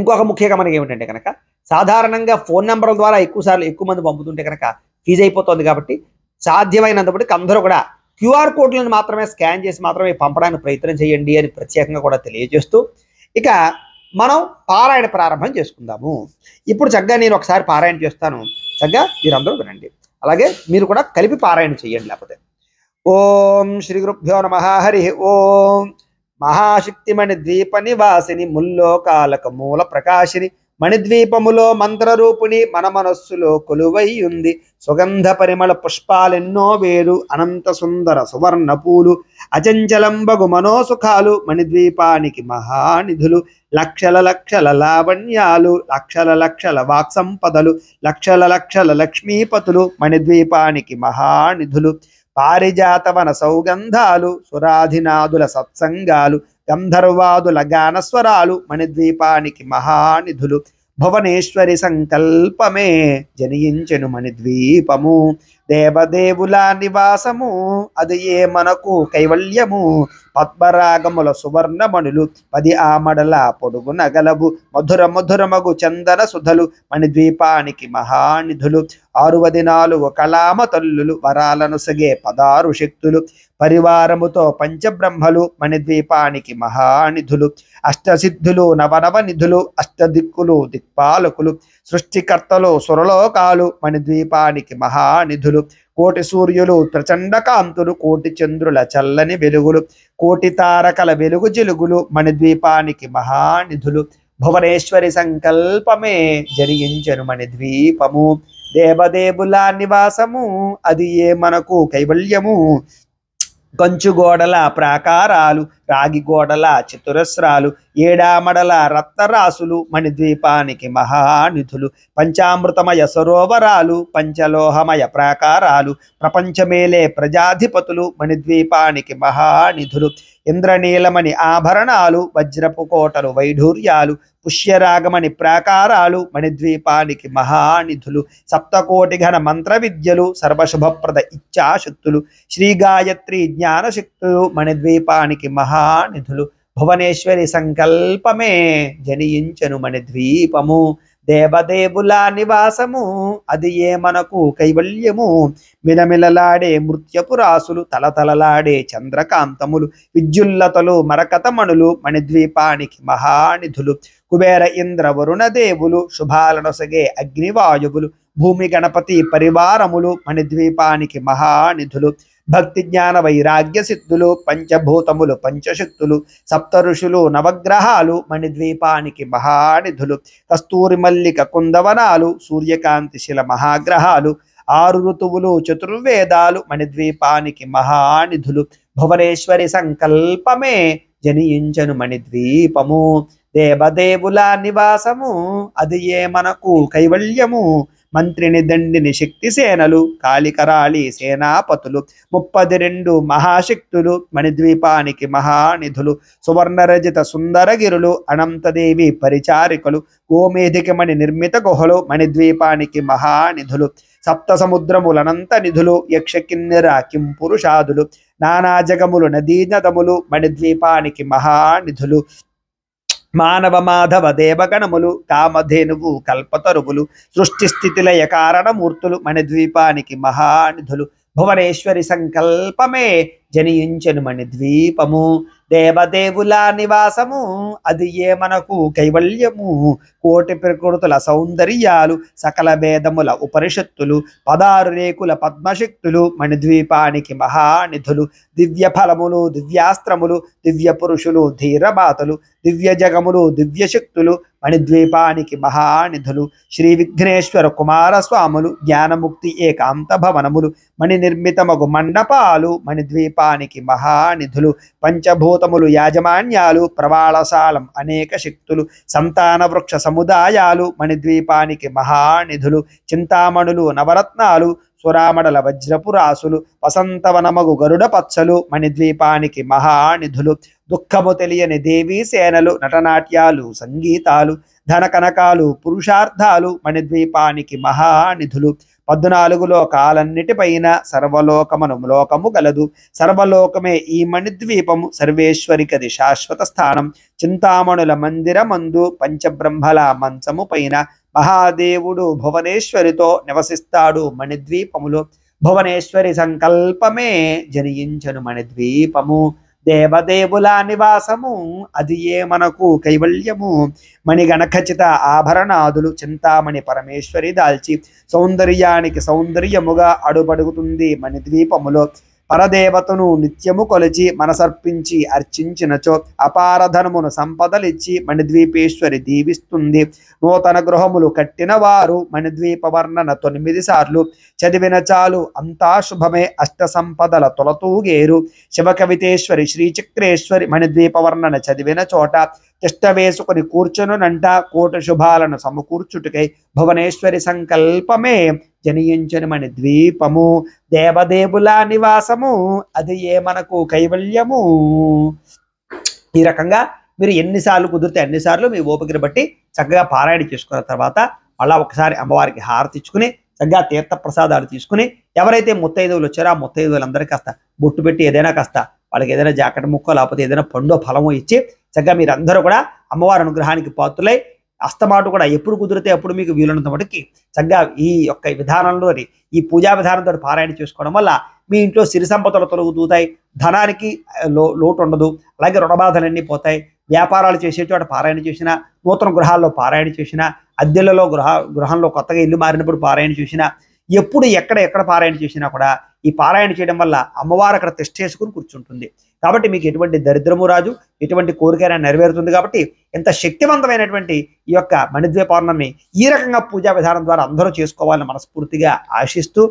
ఇంకొక ముఖ్యంగా మనకి ఏమిటంటే కనుక సాధారణంగా ఫోన్ నెంబర్ల ద్వారా ఎక్కువ మంది పంపుతుంటే కనుక ఫీజు అయిపోతుంది. కాబట్టి సాధ్యమైనంతప్పటికీ అందరూ కూడా క్యూఆర్ కోడ్లను మాత్రమే స్కాన్ చేసి మాత్రమే పంపడానికి ప్రయత్నం చేయండి అని ప్రత్యేకంగా కూడా తెలియజేస్తూ, ఇక మనం పారాయణ ప్రారంభం చేసుకుందాము. ఇప్పుడు చక్కగా నేను ఒకసారి పారాయణ చేస్తాను, చక్కగా మీరందరూ వినండి. అలాగే మీరు కూడా కలిపి పారాయణ చేయండి. లేకపోతే ఓం శ్రీ గురుభ్యో నమః. హరి ఓం. మహాశక్తిమణి ద్వీప నివాసిని ముల్లోకాలక మూల ప్రకాశిని మణిద్వీపములో మంత్రరూపుని మన మనస్సులో కొలువై ఉంది. సుగంధ పరిమళ పుష్పాలెన్నో వేరు, అనంత సుందర సువర్ణ పూలు, అచంచలంబగు మనోసుఖాలు మణిద్వీపానికి మహానిధులు. లక్షల లక్షల లావణ్యాలు, లక్షల లక్షల వాక్సంపదలు, లక్షల లక్షల లక్ష్మీపతులు మణిద్వీపానికి మహానిధులు. పారిజాతవన సౌగంధాలు, సురాధినాదుల సత్సంగాలు, గంధర్వాదుల గానస్వరాలు మణిద్వీపానికి మహానిధులు. భువనేశ్వరి సంకల్పమే జనించెను మణిద్వీపము, దేవదేవుల నివాసము అది ఏ మనకు కైవల్యము. పద్మరాగముల సువర్ణమణులు 10 ఆమడల పొడుగు నగలవు, మధుర మధురమగు చందన సుధలు మణిద్వీపానికి మహానిధులు. 64 కళామ తల్లులు, వరాలను సగే 16 శక్తులు, పరివారముతో పంచబ్రహ్మలు మణిద్వీపానికి మహానిధులు. అష్టసిద్ధులు నవనవ నిధులు, అష్టదిక్కులు దిక్పాలకులు, సృష్టికర్తలు సురలోకాలు మణిద్వీపానికి మహానిధులు. కోటి సూర్యులు ప్రచండ కాంతులు, కోటి చంద్రుల చల్లని వెలుగులు, కోటి తారకల వెలుగు జిలుగులు మణిద్వీపానికి మహానిధులు. భువనేశ్వరి సంకల్పమే జరిగించెను మణిద్వీపము, దేవదేవుల నివాసము అది ఏ మనకు కైవల్యము. కంచుగోడల ప్రాకారాలు, రాగి గోడల చతురస్రాలు, 7 ఆమడల రత్నరాసులు మణిద్వీపానికి మహానిధులు. పంచామృతమయ సరోవరాలు, పంచలోహమయ ప్రాకారాలు, ప్రపంచమేలే ప్రజాధిపతులు మణిద్వీపానికి మహానిధులు. ఇంద్రనీలమణి ఆభరణాలు, వజ్రపు కోటలు వైఢూర్యాలు, పుష్యరాగమణి ప్రాకారాలు మణిద్వీపానికి మహానిధులు. సప్తకోటి ఘన మంత్ర విద్యలు, సర్వశుభప్రద ఇచ్ఛాశక్తులు, శ్రీ గాయత్రి జ్ఞానశక్తులు మణిద్వీపానికి మహానిధులు. భువనేశ్వరి సంకల్పమే జనించెను మణిద్వీపము, దేవదేవుల నివాసము అది ఏ మనకు కైవల్యము. మిలమిలలాడే మృత్యపు రాసులు, తలతలలాడే చంద్రకాంతములు, విద్యుల్లతలు మరకతమణులు మణిద్వీపానికి మహానిధులు. కుబేర ఇంద్ర వరుణ దేవులు, శుభాలనొసగే అగ్నివాయువులు, భూమి గణపతి పరివారములు మణిద్వీపానికి మహానిధులు. భక్తి జ్ఞాన వైరాగ్య సిద్ధులు, పంచభూతములు పంచశక్తులు, సప్త ఋషులు నవగ్రహాలు మణిద్వీపానికి మహానిధులు. కస్తూరి మల్లిక కుందవనాలు, సూర్యకాంతి శిల మహాగ్రహాలు, 6 ఋతువులు చతుర్వేదాలు మణిద్వీపానికి మహానిధులు. భువనేశ్వరి సంకల్పమే జనించెను మణిద్వీపము, దేవదేవుల నివాసము అది ఏ మనకు కైవల్యము. మంత్రిని దండిని శక్తి సేనలు, కాళికరాళి సేనాపతులు, 32 మహాశక్తులు మణిద్వీపానికి మహానిధులు. సువర్ణరజిత సుందరగిరులు, అనంతదేవి పరిచారికలు, గోమేధికమణి నిర్మిత గుహలు మణిద్వీపానికి మహానిధులు. సప్త సముద్రములనంత నిధులు, యక్ష కిన్నెర కింపురుషాదులు, నానా జగములు నదీ నదములు మణిద్వీపానికి మహానిధులు. మానవ మాధవ దేవగణములు, కామధేనువు కల్పతరువులు, సృష్టి స్థితిలయ కారణమూర్తులు మణిద్వీపానికి మహానిధులు. భువనేశ్వరి సంకల్పమే జనించెను మణిద్వీపము, దేవదేవుల నివాసము అది ఏ మనకు కైవల్యము. కోటి ప్రకృతుల సౌందర్యాలు, సకల వేదముల ఉపనిషత్తులు, 16 రేకుల పద్మశక్తులు మణిద్వీపానికి మహానిధులు. దివ్య ఫలములు దివ్యాస్త్రములు, దివ్య పురుషులు ధీరబాతలు, దివ్య జగములు దివ్యశక్తులు మణిద్వీపానికి మహానిధులు. శ్రీ విఘ్నేశ్వర కుమారస్వాములు, జ్ఞానముక్తి ఏకాంత భవనములు, మణి నిర్మితమగు మండపాలు మణిద్వీపానికి మహానిధులు. పంచభూతములు యాజమాన్యాలు, ప్రవాళశాలం అనేక శక్తులు, సంతాన వృక్ష సముదాయాలు మణిద్వీపానికి మహానిధులు. చింతామణులు నవరత్నాలు, సురామడల వజ్రపు రాసులు, వసంతవనమగు గరుడ పచ్చలు మణిద్వీపానికి మహానిధులు. దుఃఖము తెలియని దేవీ సేనలు, నటనాట్యాలు సంగీతాలు, ధనకనకాలు పురుషార్థాలు మణిద్వీపానికి మహానిధులు. 14 లోకాలన్నిటిపైన సర్వలోకమను లోకము గలదు, సర్వలోకమే ఈ మణిద్వీపము, సర్వేశ్వరికది శాశ్వత స్థానం. చింతామణుల మందిరమందు, పంచబ్రహ్మల మంచము పైన మహాదేవుడు భువనేశ్వరితో నివసిస్తాడు మణిద్వీపములో. భువనేశ్వరి సంకల్పమే జనించెను మణిద్వీపము, దేవదేవుల నివాసము అది ఏ మనకు కైవల్యము. మణిగణఖచిత ఆభరణాదులు చింతామణి పరమేశ్వరి దాల్చి, సౌందర్యానికి సౌందర్యముగా అడుబడుగుతుంది మణిద్వీపములో. పరదేవతను నిత్యము కొలిచి మనసర్పించి అర్చించినచో అపారధనమును సంపదలిచ్చి మణిద్వీపేశ్వరి దీవిస్తుంది. నూతన గృహములు కట్టిన వారు మణిద్వీప వర్ణన 9 సార్లు చదివిన చాలు అంతా శుభమే. అష్ట సంపదల తొలతూగేరు. శివకవితేశ్వరి శ్రీచక్రేశ్వరి మణిద్వీప వర్ణన చదివిన చోట తిష్ట వేసుకుని కూర్చునునంట కోటి శుభాలను సమకూర్చుటకై భువనేశ్వరి సంకల్పమే జనియించని మణిద్వీపము. దేవదేవుల నివాసము అది ఏ మనకు కైవల్యము. ఈ రకంగా మీరు ఎన్నిసార్లు కుదిరితే అన్నిసార్లు మీ ఓపికను బట్టి చక్కగా పారాయణ చేసుకున్న తర్వాత మళ్ళా ఒకసారి అమ్మవారికి హారతి ఇచ్చుకుని చక్కగా తీర్థ ప్రసాదాలు తీసుకుని ఎవరైతే ముత్తైదువులు వచ్చారో ఆ ముత్తైదువులందరికీ కాస్త బొట్టు పెట్టి ఏదైనా కాస్త వాళ్ళకి ఏదైనా జాకెట్ ముక్కో లేకపోతే ఏదైనా పండో ఫలమో ఇచ్చి చక్కగా మీరందరూ కూడా అమ్మవారి అనుగ్రహానికి పాత్రులై అస్తమాటు కూడా ఎప్పుడు కుదిరితే అప్పుడు మీకు వీలున్నంత మటుకి చక్కగా ఈ యొక్క విధానంలోని ఈ పూజా విధానంతో పారాయణ చేసుకోవడం వల్ల మీ ఇంట్లో సిరి సంపదలు తొలగుతూతాయి. ధనానికి లోటు ఉండదు. అలాగే రుణబాధలన్నీ పోతాయి. వ్యాపారాలు చేసే చోట పారాయణ చేసినా, నూతన గృహాల్లో పారాయణ చేసినా, అద్దెలలో గృహంలో కొత్తగా ఇల్లు మారినప్పుడు పారాయణ చేసినా, ఎప్పుడు ఎక్కడ పారాయణ చేసినా కూడా ఈ పారాయణ చేయడం వల్ల అమ్మవారు అక్కడ తిష్ట చేసుకుని కూర్చుంటుంది. కాబట్టి మీకు ఎటువంటి దరిద్రము రాజు, ఎటువంటి కోరికైనా నెరవేరుతుంది. కాబట్టి ఎంత శక్తివంతమైనటువంటి ఈ యొక్క మణిద్వీప పౌర్ణమిని ఈ రకంగా పూజా విధానం ద్వారా అందరూ చేసుకోవాలని మనస్ఫూర్తిగా ఆశిస్తూ,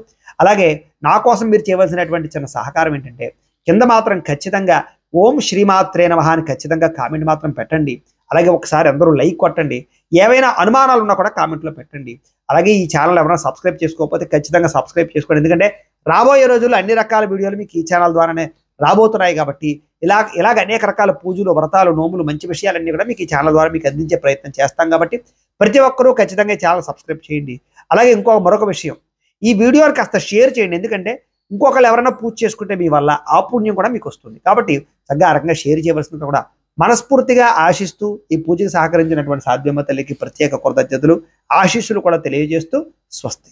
అలాగే నా కోసం మీరు చేయవలసినటువంటి చిన్న సహకారం ఏంటంటే కింద మాత్రం ఖచ్చితంగా ఓం శ్రీమాత్రే నమః అని ఖచ్చితంగా కామెంట్ మాత్రం పెట్టండి. అలాగే ఒకసారి అందరూ లైక్ కొట్టండి. ఏవైనా అనుమానాలు ఉన్నా కూడా కామెంట్లో పెట్టండి. అలాగే ఈ ఛానల్ ఎవరైనా సబ్స్క్రైబ్ చేసుకోకపోతే ఖచ్చితంగా సబ్స్క్రైబ్ చేసుకోండి. ఎందుకంటే రాబోయే రోజుల్లో అన్ని రకాల వీడియోలు మీకు ఈ ఛానల్ ద్వారానే రాబోతున్నాయి. కాబట్టి ఇలాగ అనేక రకాల పూజలు, వ్రతాలు, నోములు, మంచి విషయాలన్నీ కూడా మీకు ఈ ఛానల్ ద్వారా మీకు అందించే ప్రయత్నం చేస్తాం. కాబట్టి ప్రతి ఒక్కరూ ఖచ్చితంగా ఈ ఛానల్ సబ్స్క్రైబ్ చేయండి. అలాగే మరొక విషయం, ఈ వీడియోని కాస్త షేర్ చేయండి. ఎందుకంటే ఇంకొకరు ఎవరైనా పూజ చేసుకుంటే మీ వల్ల ఆ పుణ్యం కూడా మీకు వస్తుంది. కాబట్టి చక్కగా ఆ రకంగా షేర్ చేయవలసింది కూడా మనస్ఫూర్తిగా ఆశిస్తూ ఈ పూజకు సహకరించినటువంటి సాధ్యమ్మ తల్లికి ప్రత్యేక కృతజ్ఞతలు, ఆశీస్సులు కూడా తెలియజేస్తూ స్వస్తి.